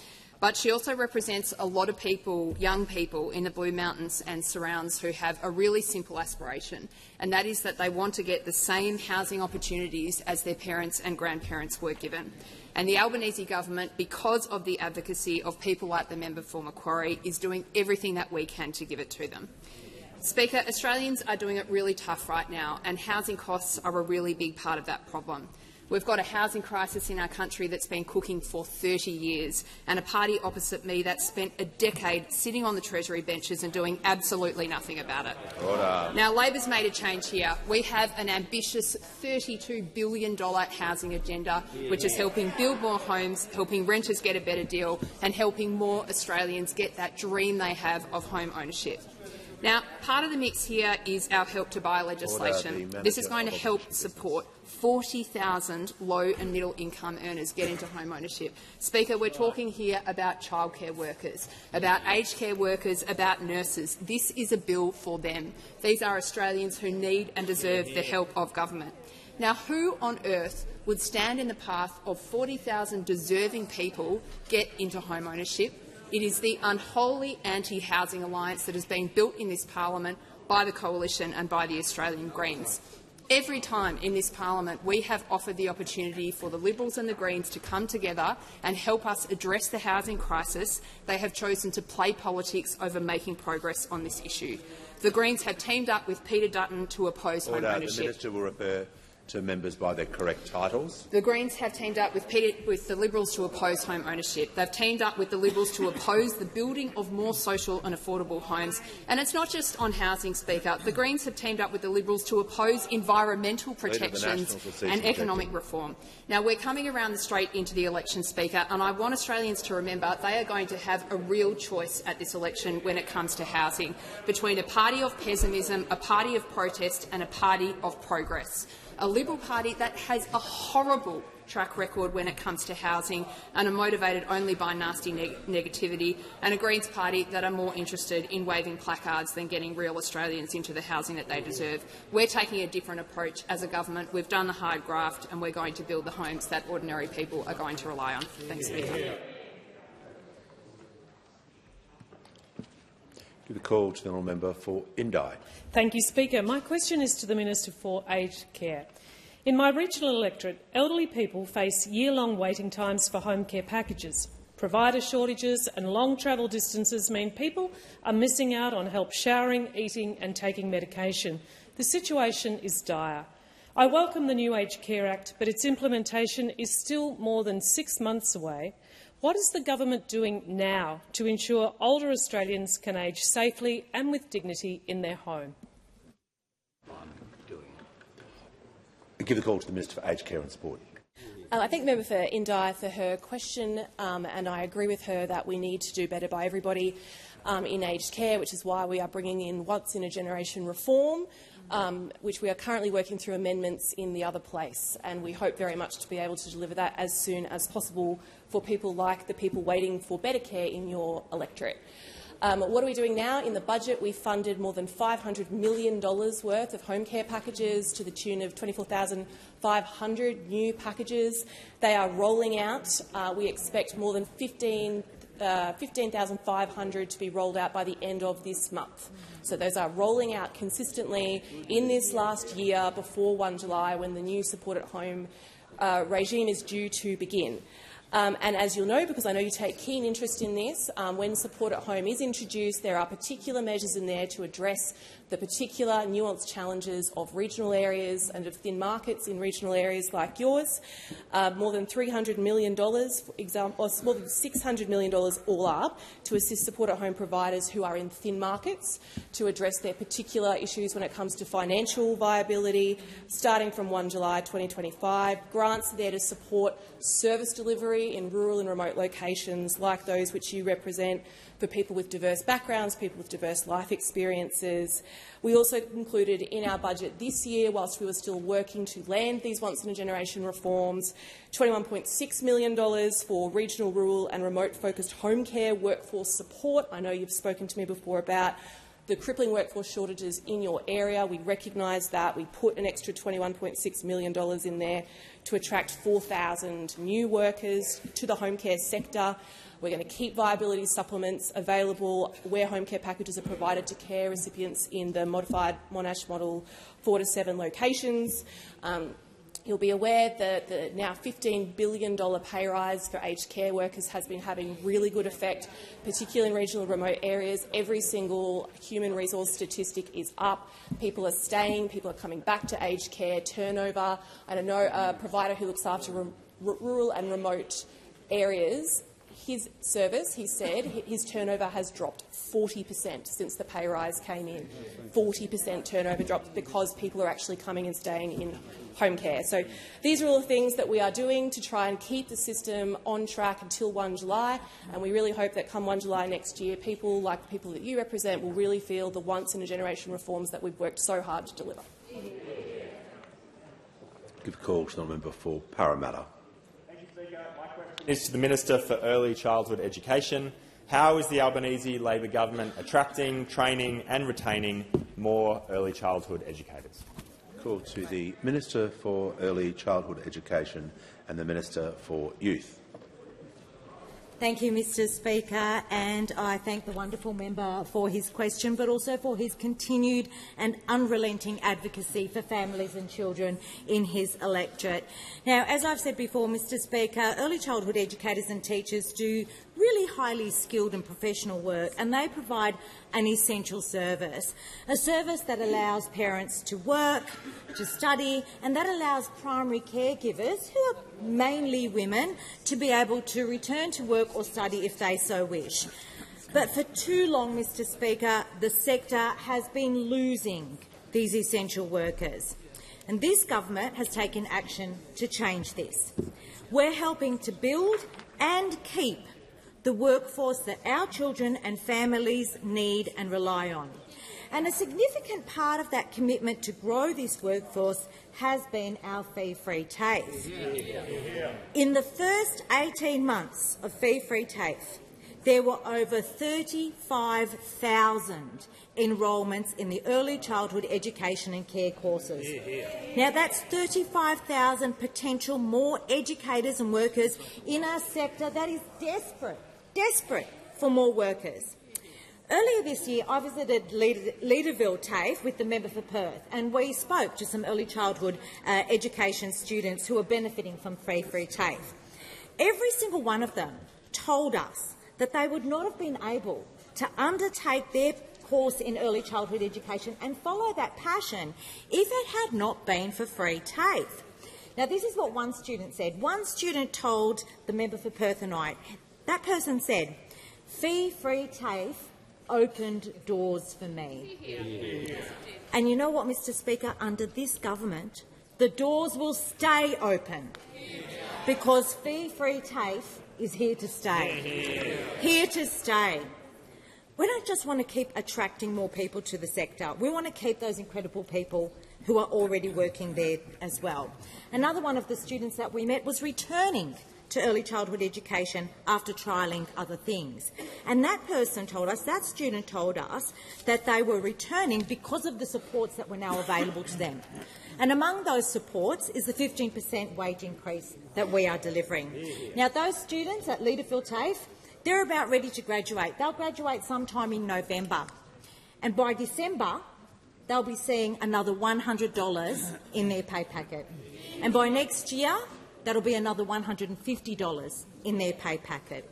But she also represents a lot of people, young people in the Blue Mountains and surrounds, who have a really simple aspiration, and that is that they want to get the same housing opportunities as their parents and grandparents were given. And the Albanese government, because of the advocacy of people like the member for Macquarie, is doing everything that we can to give it to them. Speaker, Australians are doing it really tough right now, and housing costs are a really big part of that problem. We've got a housing crisis in our country that's been cooking for 30 years, and a party opposite me that spent a decade sitting on the Treasury benches and doing absolutely nothing about it. Order. Now, Labor's made a change here. We have an ambitious $32 billion housing agenda, which is helping build more homes, helping renters get a better deal, and helping more Australians get that dream they have of home ownership. Now, part of the mix here is our Help to Buy legislation. This is going to help support 40,000 low and middle income earners get into home ownership. Speaker, we're talking here about childcare workers, about aged care workers, about nurses. This is a bill for them. These are Australians who need and deserve the help of government. Now, who on earth would stand in the path of 40,000 deserving people get into home ownership? It is the unholy anti-housing alliance that has been built in this parliament by the Coalition and by the Australian Greens. Every time in this parliament we have offered the opportunity for the Liberals and the Greens to come together and help us address the housing crisis, they have chosen to play politics over making progress on this issue. The Greens have teamed up with Peter Dutton to oppose home ownership. The Minister will refer to members by their correct titles. The Greens have teamed up with the Liberals to oppose home ownership. They've teamed up with the Liberals to oppose the building of more social and affordable homes. And it's not just on housing, Speaker. The Greens have teamed up with the Liberals to oppose environmental protections and economic reform. Now, we're coming around the straight into the election, Speaker, and I want Australians to remember they are going to have a real choice at this election when it comes to housing, between a party of pessimism, a party of protest and a party of progress. A Liberal Party that has a horrible track record when it comes to housing and are motivated only by nasty negativity, and a Greens Party that are more interested in waving placards than getting real Australians into the housing that they deserve. We're taking a different approach as a government. We've done the hard graft and we're going to build the homes that ordinary people are going to rely on. Thanks, Speaker. Give the call to the honourable member for Indi. Thank you, Speaker. My question is to the Minister for Aged Care. In my regional electorate, elderly people face year-long waiting times for home care packages. Provider shortages and long travel distances mean people are missing out on help showering, eating and taking medication. The situation is dire. I welcome the new Aged Care Act, but its implementation is still more than 6 months away. What is the government doing now to ensure older Australians can age safely and with dignity in their home? I give the call to the Minister for Aged Care and Sport. I thank the member for Indi for her question, and I agree with her that we need to do better by everybody in aged care, which is why we are bringing in once-in-a-generation reform, which we are currently working through amendments in the other place, and we hope very much to be able to deliver that as soon as possible for people like the people waiting for better care in your electorate. What are we doing now? In the budget, we funded more than $500 million worth of home care packages to the tune of 24,500 new packages. They are rolling out. We expect more than 15,500 to be rolled out by the end of this month. So those are rolling out consistently in this last year before 1 July, when the new support at home regime is due to begin. And as you'll know, because I know you take keen interest in this, when support at home is introduced, there are particular measures in there to address the particular nuanced challenges of regional areas and of thin markets in regional areas like yours. More than $300 million, for example, or more than $600 million all up, to assist support at home providers who are in thin markets to address their particular issues when it comes to financial viability. Starting from 1 July 2025, grants are there to support service delivery in rural and remote locations like those which you represent, for people with diverse backgrounds, people with diverse life experiences. We also included in our budget this year, whilst we were still working to land these once-in-a-generation reforms, $21.6 million for regional, rural and remote-focused home care workforce support. I know you've spoken to me before about the crippling workforce shortages in your area. We recognise that. We put an extra $21.6 million in there to attract 4,000 new workers to the home care sector. We're going to keep viability supplements available where home care packages are provided to care recipients in the modified Monash model 4 to 7 locations. You'll be aware that the now $15 billion pay rise for aged care workers has been having really good effect, particularly in regional and remote areas. Every single human resource statistic is up. People are staying, people are coming back to aged care, turnover. And I know a provider who looks after rural and remote areas, his service, he said, his turnover has dropped 40% since the pay rise came in. 40% turnover dropped because people are actually coming and staying in home care. So these are all the things that we are doing to try and keep the system on track until 1 July, and we really hope that come 1 July next year, people like the people that you represent will really feel the once-in-a-generation reforms that we've worked so hard to deliver. Give a call to the member for Parramatta. Is to the Minister for Early Childhood Education. How is the Albanese Labor government attracting, training and retaining more early childhood educators? Call to the Minister for Early Childhood Education and the Minister for Youth. Thank you, Mr Speaker, and I thank the wonderful member for his question, but also for his continued and unrelenting advocacy for families and children in his electorate. Now, as I've said before, Mr Speaker, early childhood educators and teachers do really highly skilled and professional work, and they provide an essential service, a service that allows parents to work, to study, and that allows primary caregivers, who are mainly women, to be able to return to work or study if they so wish. But for too long, Mr Speaker, the sector has been losing these essential workers, and this government has taken action to change this. We're helping to build and keep the workforce that our children and families need and rely on. And a significant part of that commitment to grow this workforce has been our fee-free TAFE. In the first 18 months of fee-free TAFE, there were over 35,000 enrolments in the early childhood education and care courses. Now, that's 35,000 potential more educators and workers in a sector that is desperate for more workers. Earlier this year, I visited Leederville TAFE with the member for Perth, and we spoke to some early childhood education students who are benefiting from fee-free TAFE. Every single one of them told us that they would not have been able to undertake their course in early childhood education and follow that passion if it had not been for free TAFE. Now, this is what one student said. One student told the member for Perth and I, that person said, "Fee-free TAFE opened doors for me." And you know what, Mr Speaker? Under this government, the doors will stay open because fee-free TAFE is here to stay. Here to stay. We don't just want to keep attracting more people to the sector. We want to keep those incredible people who are already working there as well. Another one of the students that we met was returning to early childhood education after trialling other things. And that person told us, that student told us, that they were returning because of the supports that were now available to them. And among those supports is the 15% wage increase that we are delivering. Now, those students at Leederfield TAFE, they're about ready to graduate. They'll graduate sometime in November. And by December, they'll be seeing another $100 in their pay packet. And by next year, that'll be another $150 in their pay packet.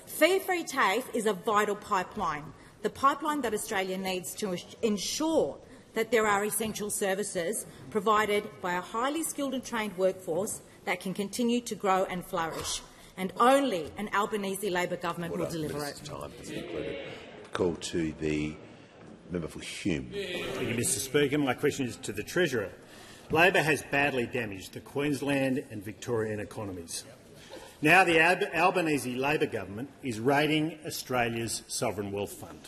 Fee-free TAFE is a vital pipeline, the pipeline that Australia needs to ensure that there are essential services provided by a highly skilled and trained workforce that can continue to grow and flourish. And only an Albanese Labor government will deliver it. Time has concluded. Call to the member for Hume. Thank you, Mr Speaker. My question is to the Treasurer. Labor has badly damaged the Queensland and Victorian economies. Now the Albanese Labor government is raiding Australia's sovereign wealth fund.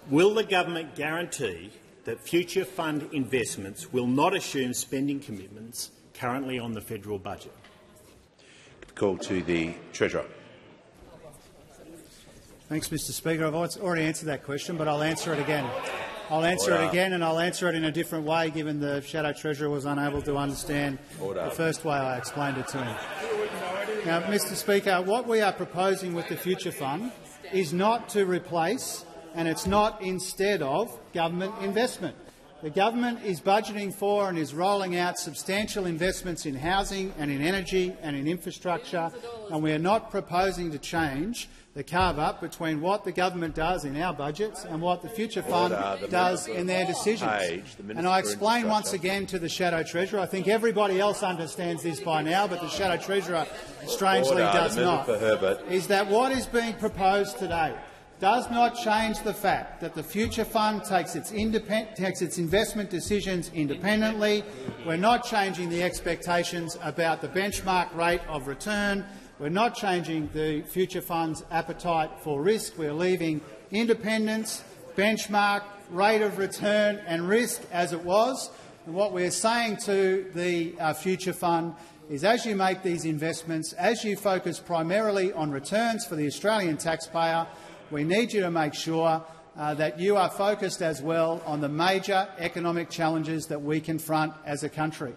Will the government guarantee that future fund investments will not assume spending commitments currently on the federal budget? Call to the Treasurer. Thanks, Mr Speaker. I've already answered that question, but I'll answer it again. I'll answer it again, and I'll answer it in a different way, given the Shadow Treasurer was unable to understand the first way I explained it to him. Now, Mr Speaker, what we are proposing with the Future Fund is not to replace, and it's not instead of, government investment. The government is budgeting for and is rolling out substantial investments in housing and in energy and in infrastructure, and we are not proposing to change the carve-up between what the government does in our budgets and what the Future Fund does in their decisions. And I explain once again to the Shadow Treasurer, I think everybody else understands this by now, but the Shadow Treasurer strangely does not, is that what is being proposed today does not change the fact that the Future Fund takes its investment decisions independently. We're not changing the expectations about the benchmark rate of return. We're not changing the Future Fund's appetite for risk. We're leaving independence, benchmark, rate of return and risk as it was. And what we're saying to the Future Fund is, as you make these investments, as you focus primarily on returns for the Australian taxpayer, we need you to make sure that you are focused as well on the major economic challenges that we confront as a country.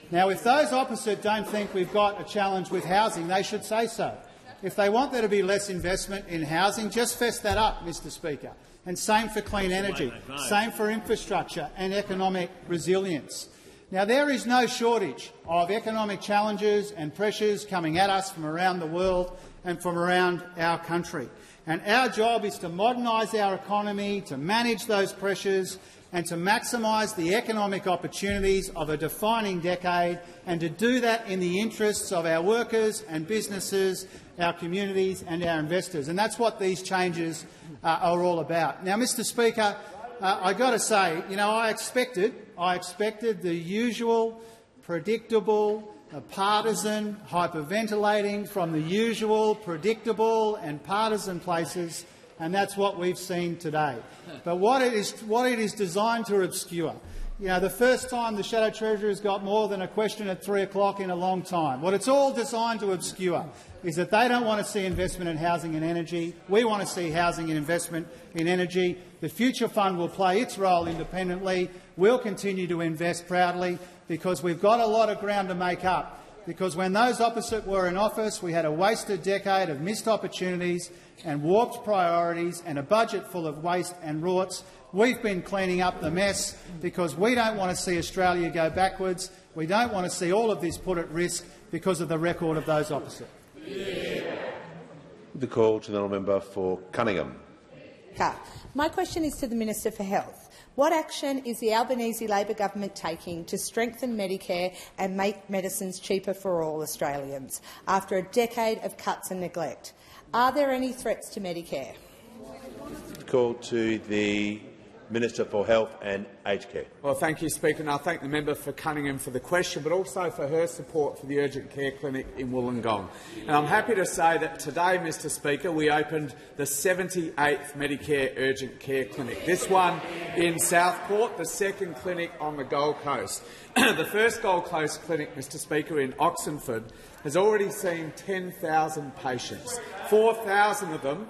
Now, if those opposite don't think we've got a challenge with housing, they should say so. If they want there to be less investment in housing, just fess that up, Mr Speaker. And same for clean energy, same for infrastructure and economic resilience. Now, there is no shortage of economic challenges and pressures coming at us from around the world and from around our country. And our job is to modernise our economy, to manage those pressures and to maximise the economic opportunities of a defining decade, and to do that in the interests of our workers and businesses, our communities and our investors. And that's what these changes are all about. Now, Mr Speaker, I've got to say, I expected the usual, predictable, partisan hyperventilating from the usual, predictable and partisan places, and that's what we've seen today. But what it is designed to obscure, the first time the Shadow Treasurer has got more than a question at 3 o'clock in a long time, what it's all designed to obscure is that they don't want to see investment in housing and energy. We want to see housing and investment in energy. The Future Fund will play its role independently. We'll continue to invest proudly because we've got a lot of ground to make up. Because when those opposite were in office, we had a wasted decade of missed opportunities and warped priorities and a budget full of waste and rorts. We've been cleaning up the mess because we don't want to see Australia go backwards. We don't want to see all of this put at risk because of the record of those opposite. The call to the honourable member for Cunningham. My question is to the Minister for Health. What action is the Albanese Labor government taking to strengthen Medicare and make medicines cheaper for all Australians after a decade of cuts and neglect? Are there any threats to Medicare? Call to the Minister for Health and Aged Care. Well, thank you, Speaker, and I thank the member for Cunningham for the question, but also for her support for the urgent care clinic in Wollongong. And I'm happy to say that today, Mr Speaker, we opened the 78th Medicare urgent care clinic. This one in Southport, the second clinic on the Gold Coast. The first Gold Coast clinic, Mr Speaker, in Oxenford, has already seen 10,000 patients, 4,000 of them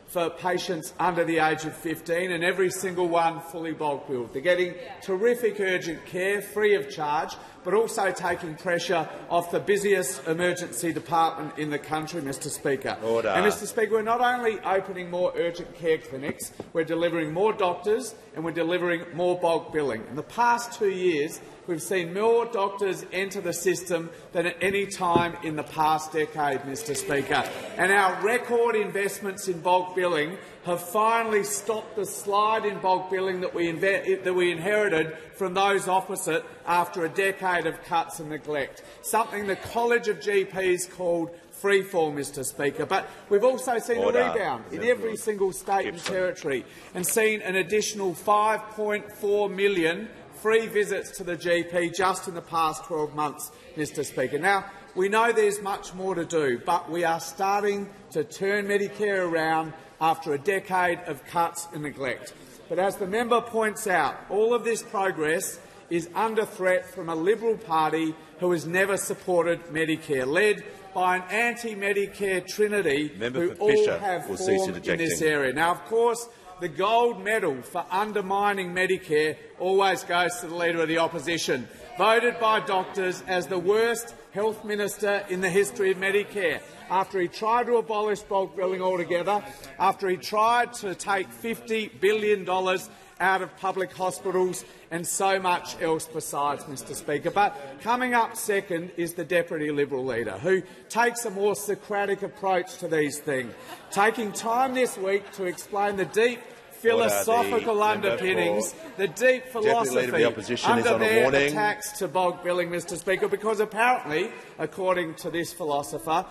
for patients under the age of 15, and every single one fully bulk billed. They're getting terrific urgent care, free of charge, but also taking pressure off the busiest emergency department in the country, Mr Speaker. Order. And, Mr Speaker, we're not only opening more urgent care clinics, we're delivering more doctors and we're delivering more bulk billing. In the past 2 years, we've seen more doctors enter the system than at any time in the past decade, Mr Speaker. And our record investments in bulk billing have finally stopped the slide in bulk billing that we inherited from those opposite after a decade of cuts and neglect, something the College of GPs called freefall, Mr Speaker. But we've also seen a rebound in every single state and territory and seen an additional 5.4 million free visits to the GP just in the past 12 months, Mr Speaker. Now, we know there's much more to do, but we are starting to turn Medicare around after a decade of cuts and neglect. But as the member points out, all of this progress is under threat from a Liberal Party who has never supported Medicare, led by an anti-Medicare trinity who all have formed in this area. Now, of course, the gold medal for undermining Medicare always goes to the Leader of the Opposition, voted by doctors as the worst health minister in the history of Medicare, after he tried to abolish bulk billing altogether, after he tried to take $50 billion out of public hospitals and so much else besides, Mr Speaker. But coming up second is the Deputy Liberal Leader, who takes a more Socratic approach to these things, taking time this week to explain the deep philosophical underpinnings, the deep philosophy under their attacks to bulk billing, Mr Speaker, because apparently, according to this philosopher,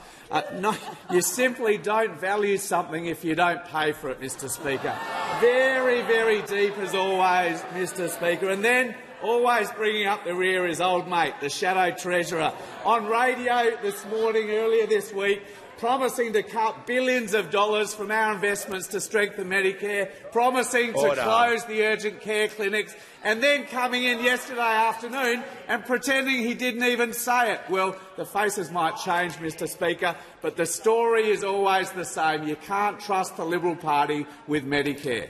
no, you simply don't value something if you don't pay for it, Mr Speaker. Very, very deep as always, Mr Speaker. And then always bringing up the rear is old mate, the shadow treasurer. On radio this morning, earlier this week, promising to cut billions of dollars from our investments to strengthen Medicare, promising to close the urgent care clinics, and then coming in yesterday afternoon and pretending he didn't even say it. Well, the faces might change, Mr Speaker, but the story is always the same. You can't trust the Liberal Party with Medicare.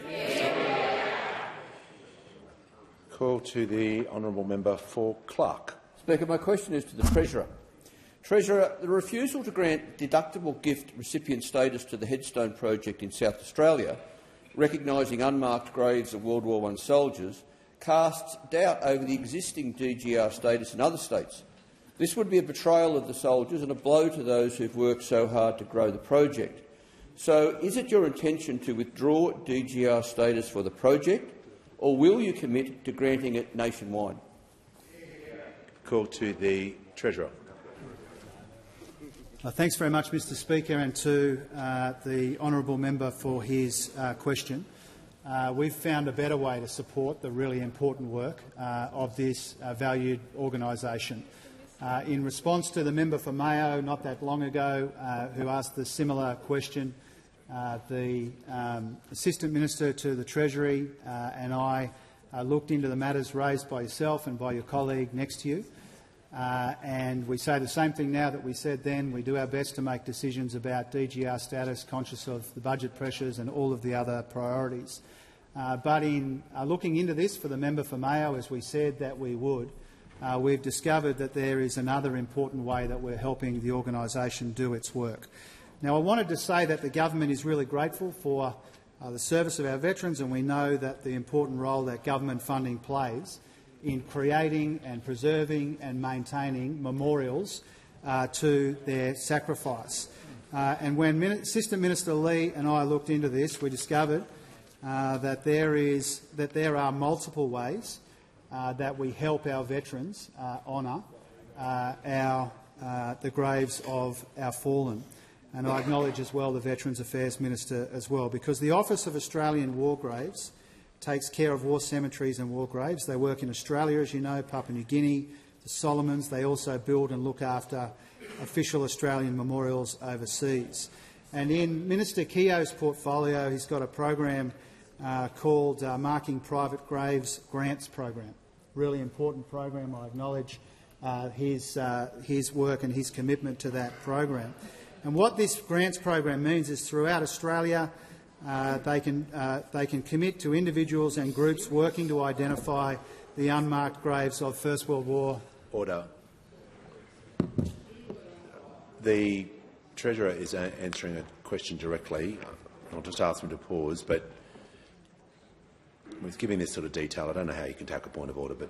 Call to the honourable member for Clark. Speaker, my question is to the Treasurer. Treasurer, the refusal to grant deductible gift recipient status to the Headstone project in South Australia, recognising unmarked graves of World War I soldiers, casts doubt over the existing DGR status in other states. This would be a betrayal of the soldiers and a blow to those who have worked so hard to grow the project. So, is it your intention to withdraw DGR status for the project, or will you commit to granting it nationwide? Call to the Treasurer. Thanks very much, Mr Speaker, and to the honourable member for his question. We've found a better way to support the really important work of this valued organisation. In response to the member for Mayo not that long ago who asked the similar question, the Assistant Minister to the Treasury and I looked into the matters raised by yourself and by your colleague next to you. And we say the same thing now that we said then. We do our best to make decisions about DGR status, conscious of the budget pressures and all of the other priorities. But in looking into this for the member for Mayo, as we said that we would, we've discovered that there is another important way that we're helping the organisation do its work. Now, I wanted to say that the government is really grateful for the service of our veterans, and we know that the important role that government funding plays in creating and preserving and maintaining memorials to their sacrifice. And when Assistant Minister Lee and I looked into this, we discovered that there are multiple ways that we help our veterans honour the graves of our fallen. And I acknowledge as well the Veterans Affairs Minister as well, because the Office of Australian War Graves takes care of war cemeteries and war graves. They work in Australia, as you know, Papua New Guinea, the Solomons. They also build and look after official Australian memorials overseas. And in Minister Keogh's portfolio, he's got a program called Marking Private Graves Grants Program. Really important program. I acknowledge his work and his commitment to that program. And what this grants program means is throughout Australia they can commit to individuals and groups working to identify the unmarked graves of First World War. Order. The Treasurer is answering a question directly. I'll just ask him to pause, but with giving this sort of detail, I don't know how you can take a point of order. But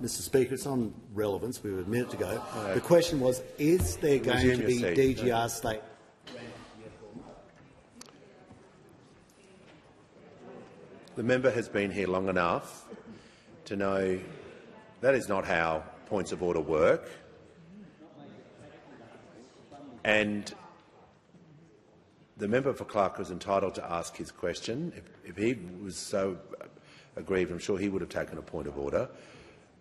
Mr. Speaker, it's on relevance. We were a minute ago. The question was, is there going to be DGR state? The member has been here long enough to know that is not how points of order work. And the member for Clark was entitled to ask his question. If he was so aggrieved, I'm sure he would have taken a point of order.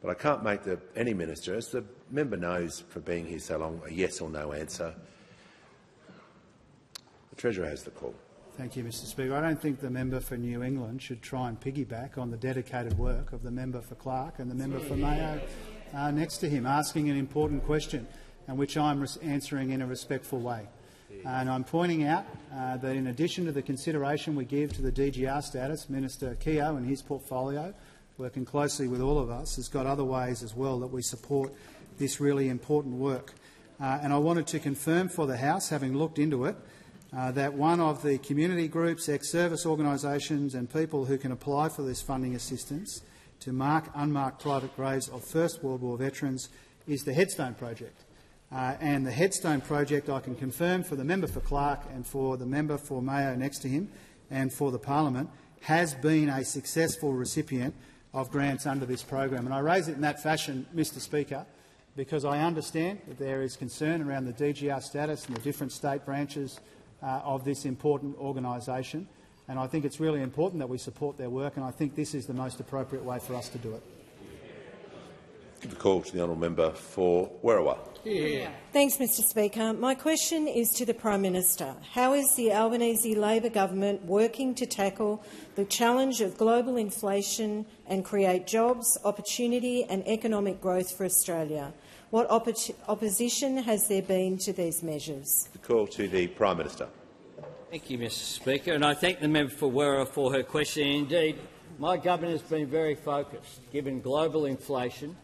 But I can't make any minister, as the member knows for being here so long, a yes or no answer. The Treasurer has the call. Thank you, Mr. Speaker. I don't think the member for New England should try and piggyback on the dedicated work of the member for Clark and the member for Mayo next to him, asking an important question, and which I'm answering in a respectful way. And I'm pointing out that in addition to the consideration we give to the DGR status, Minister Keogh and his portfolio, working closely with all of us, has got other ways as well that we support this really important work. And I wanted to confirm for the House, having looked into it, that one of the community groups, ex-service organisations and people who can apply for this funding assistance to mark unmarked private graves of First World War veterans is the Headstone Project. And the Headstone Project, I can confirm for the member for Clark and for the member for Mayo next to him and for the Parliament, has been a successful recipient of grants under this program. And I raise it in that fashion, Mr. Speaker, because I understand that there is concern around the DGR status and the different state branches of this important organisation. And I think it's really important that we support their work, and I think this is the most appropriate way for us to do it. Give the call to the honourable member for Werriwa. Thanks, Mr. Speaker. My question is to the Prime Minister. How is the Albanese Labor government working to tackle the challenge of global inflation and create jobs, opportunity and economic growth for Australia? What opposition has there been to these measures? The call to the Prime Minister. Thank you, Mr. Speaker, and I thank the member for Werriwa for her question. Indeed, my government has been very focused, given global inflation,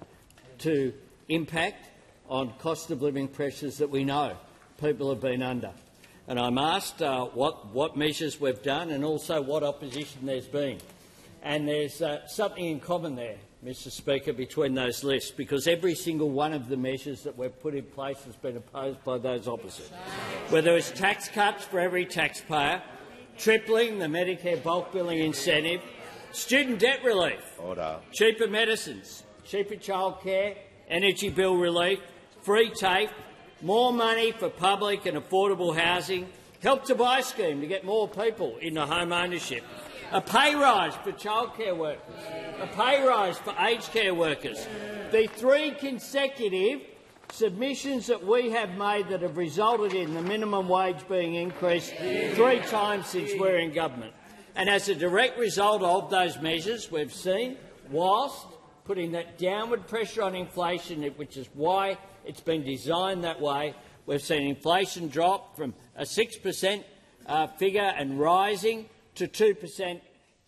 to impact on cost of living pressures that we know people have been under. And I'm asked what measures we've done and also what opposition there's been. And there's something in common there, Mr. Speaker, between those lists, because every single one of the measures that we've put in place has been opposed by those opposite. Whether it's tax cuts for every taxpayer, tripling the Medicare bulk billing incentive, student debt relief, cheaper medicines, cheaper childcare, energy bill relief, free TAFE, more money for public and affordable housing, Help to Buy scheme to get more people into home ownership, a pay rise for childcare workers, a pay rise for aged care workers. The 3 consecutive submissions that we have made that have resulted in the minimum wage being increased 3 times since we're in government. And as a direct result of those measures, we've seen, whilst putting that downward pressure on inflation, which is why it's been designed that way, we've seen inflation drop from a 6% figure and rising to 2%,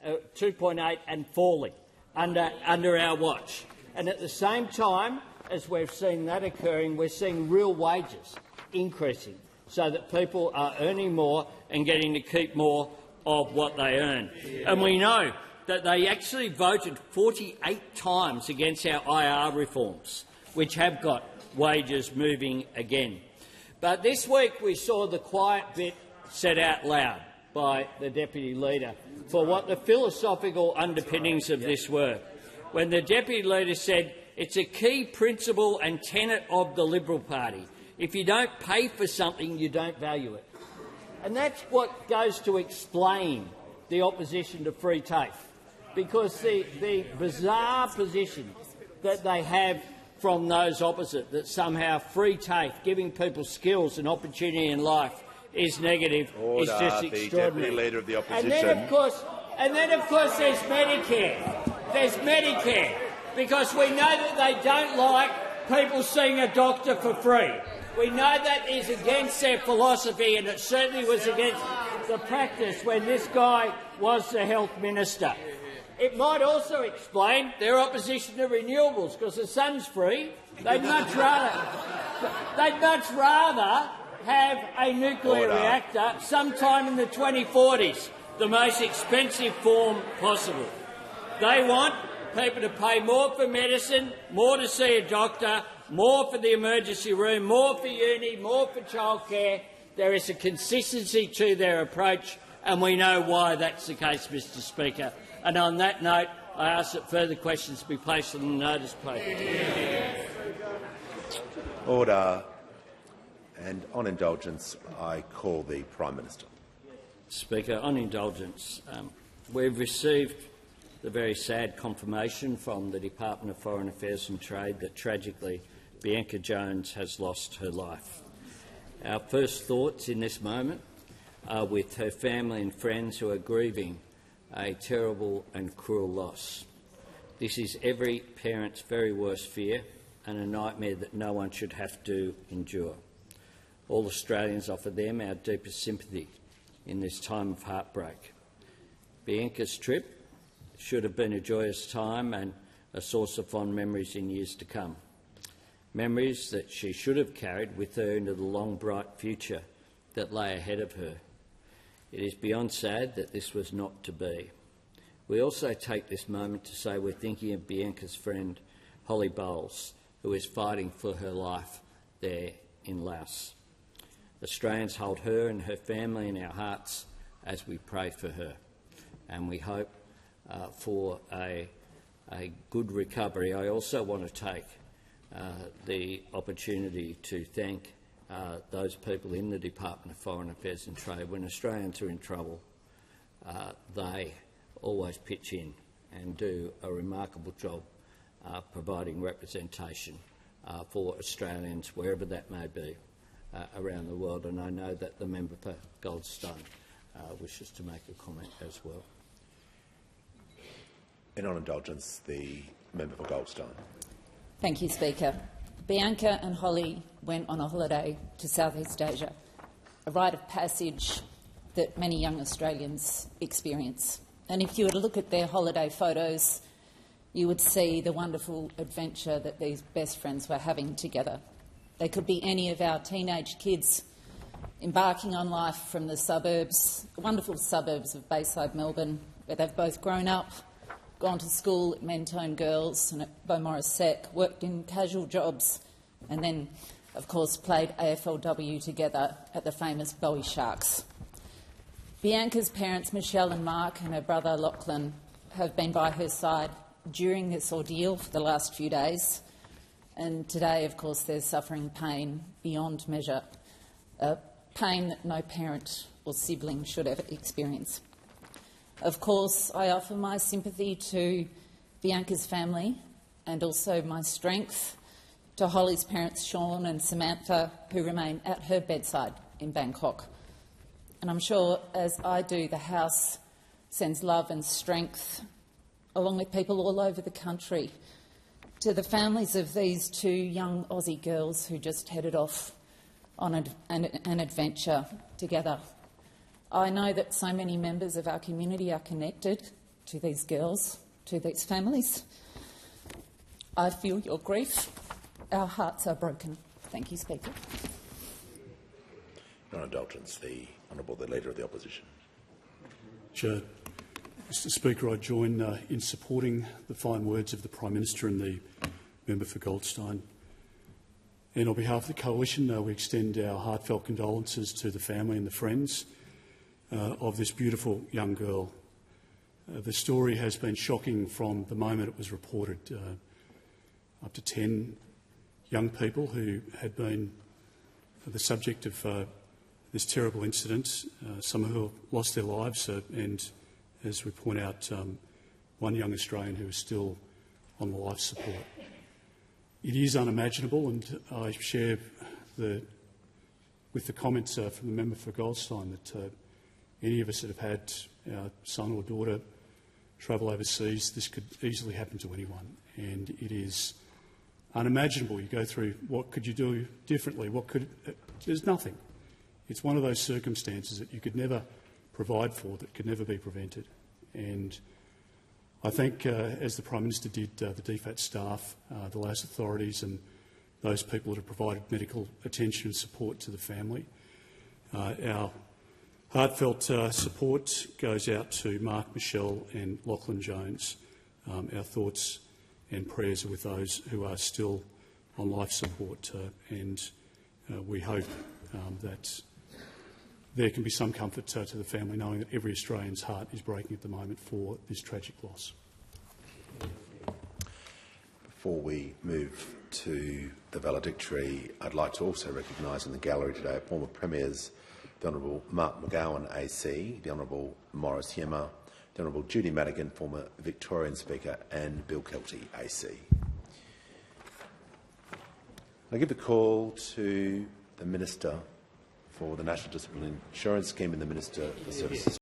2.8 and falling under our watch. And at the same time, as we've seen that occurring, we're seeing real wages increasing so that people are earning more and getting to keep more of what they earn. And we know that they actually voted 48 times against our IR reforms, which have got wages moving again. But this week we saw the quiet bit said out loud by the Deputy Leader for what the philosophical underpinnings of this were, when the Deputy Leader said it's a key principle and tenet of the Liberal Party. If you don't pay for something, you don't value it. And that's what goes to explain the opposition to free TAFE, because the bizarre position that they have from those opposite, that somehow free TAFE, giving people skills and opportunity in life, is negative is just extraordinary. The Deputy Leader of the Opposition. And then, of course, there's Medicare. There's Medicare, because we know that they don't like people seeing a doctor for free. We know that is against their philosophy, and it certainly was against the practice when this guy was the Health Minister. It might also explain their opposition to renewables, because the sun's free. They'd much rather have a nuclear reactor sometime in the 2040s, the most expensive form possible. They want people to pay more for medicine, more to see a doctor, more for the emergency room, more for uni, more for childcare. There is a consistency to their approach, and we know why that's the case, Mr Speaker. And on that note, I ask that further questions be placed on the notice plate. Order. And on indulgence, I call the Prime Minister. Speaker, on indulgence, we've received the very sad confirmation from the Department of Foreign Affairs and Trade that, tragically, Bianca Jones has lost her life. Our first thoughts in this moment are with her family and friends who are grieving a terrible and cruel loss. This is every parent's very worst fear and a nightmare that no one should have to endure. All Australians offer them our deepest sympathy in this time of heartbreak. Bianca's trip should have been a joyous time and a source of fond memories in years to come. Memories that she should have carried with her into the long, bright future that lay ahead of her. It is beyond sad that this was not to be. We also take this moment to say we're thinking of Bianca's friend, Holly Bowles, who is fighting for her life there in Laos. Australians hold her and her family in our hearts as we pray for her, and we hope for a good recovery. I also want to take the opportunity to thank those people in the Department of Foreign Affairs and Trade. When Australians are in trouble, they always pitch in and do a remarkable job providing representation for Australians, wherever that may be, around the world. And I know that the member for Goldstone wishes to make a comment as well. And on indulgence, the member for Goldstone. Thank you, Speaker. Bianca and Holly went on a holiday to Southeast Asia, a rite of passage that many young Australians experience. And if you were to look at their holiday photos, you would see the wonderful adventure that these best friends were having together. They could be any of our teenage kids embarking on life from the suburbs, wonderful suburbs of Bayside, Melbourne, where they've both grown up, gone to school at Mentone Girls and at Beaumaris Sec, worked in casual jobs, and then, of course, played AFLW together at the famous Bowie Sharks. Bianca's parents, Michelle and Mark, and her brother Lachlan, have been by her side during this ordeal for the last few days, and today, of course, they're suffering pain beyond measure, pain that no parent or sibling should ever experience. Of course, I offer my sympathy to Bianca's family and also my strength to Holly's parents, Sean and Samantha, who remain at her bedside in Bangkok. And I'm sure, as I do, the House sends love and strength, along with people all over the country, to the families of these two young Aussie girls who just headed off on an adventure together. I know that so many members of our community are connected to these girls, to these families. I feel your grief. Our hearts are broken. Thank you, Speaker. On indulgence, the Honourable the Leader of the Opposition. Mr Speaker, I join in supporting the fine words of the Prime Minister and the member for Goldstein. And on behalf of the Coalition, we extend our heartfelt condolences to the family and the friends of this beautiful young girl. The story has been shocking from the moment it was reported. Up to 10 young people who had been the subject of this terrible incident, some who have lost their lives, and, as we point out, one young Australian who is still on life support. It is unimaginable, and I share the with the comments from the member for Goldstein that any of us that have had our son or daughter travel overseas, this could easily happen to anyone, and it is unimaginable. You go through what could you do differently, there's nothing. It's one of those circumstances that you could never provide for, that could never be prevented. And I think, as the Prime Minister did, the DFAT staff, the LAS authorities and those people that have provided medical attention and support to the family. Our heartfelt support goes out to Mark, Michelle and Lachlan Jones. Our thoughts and prayers are with those who are still on life support, and we hope that there can be some comfort to the family knowing that every Australian's heart is breaking at the moment for this tragic loss. Before we move to the valedictory, I'd like to also recognise in the gallery today former Premiers, the Honourable Mark McGowan AC, the Honourable Maurice Yemmer, the Honourable Judy Madigan, former Victorian Speaker, and Bill Kelty AC. I give the call to the Minister for the National Disability Insurance Scheme and the Minister for Services.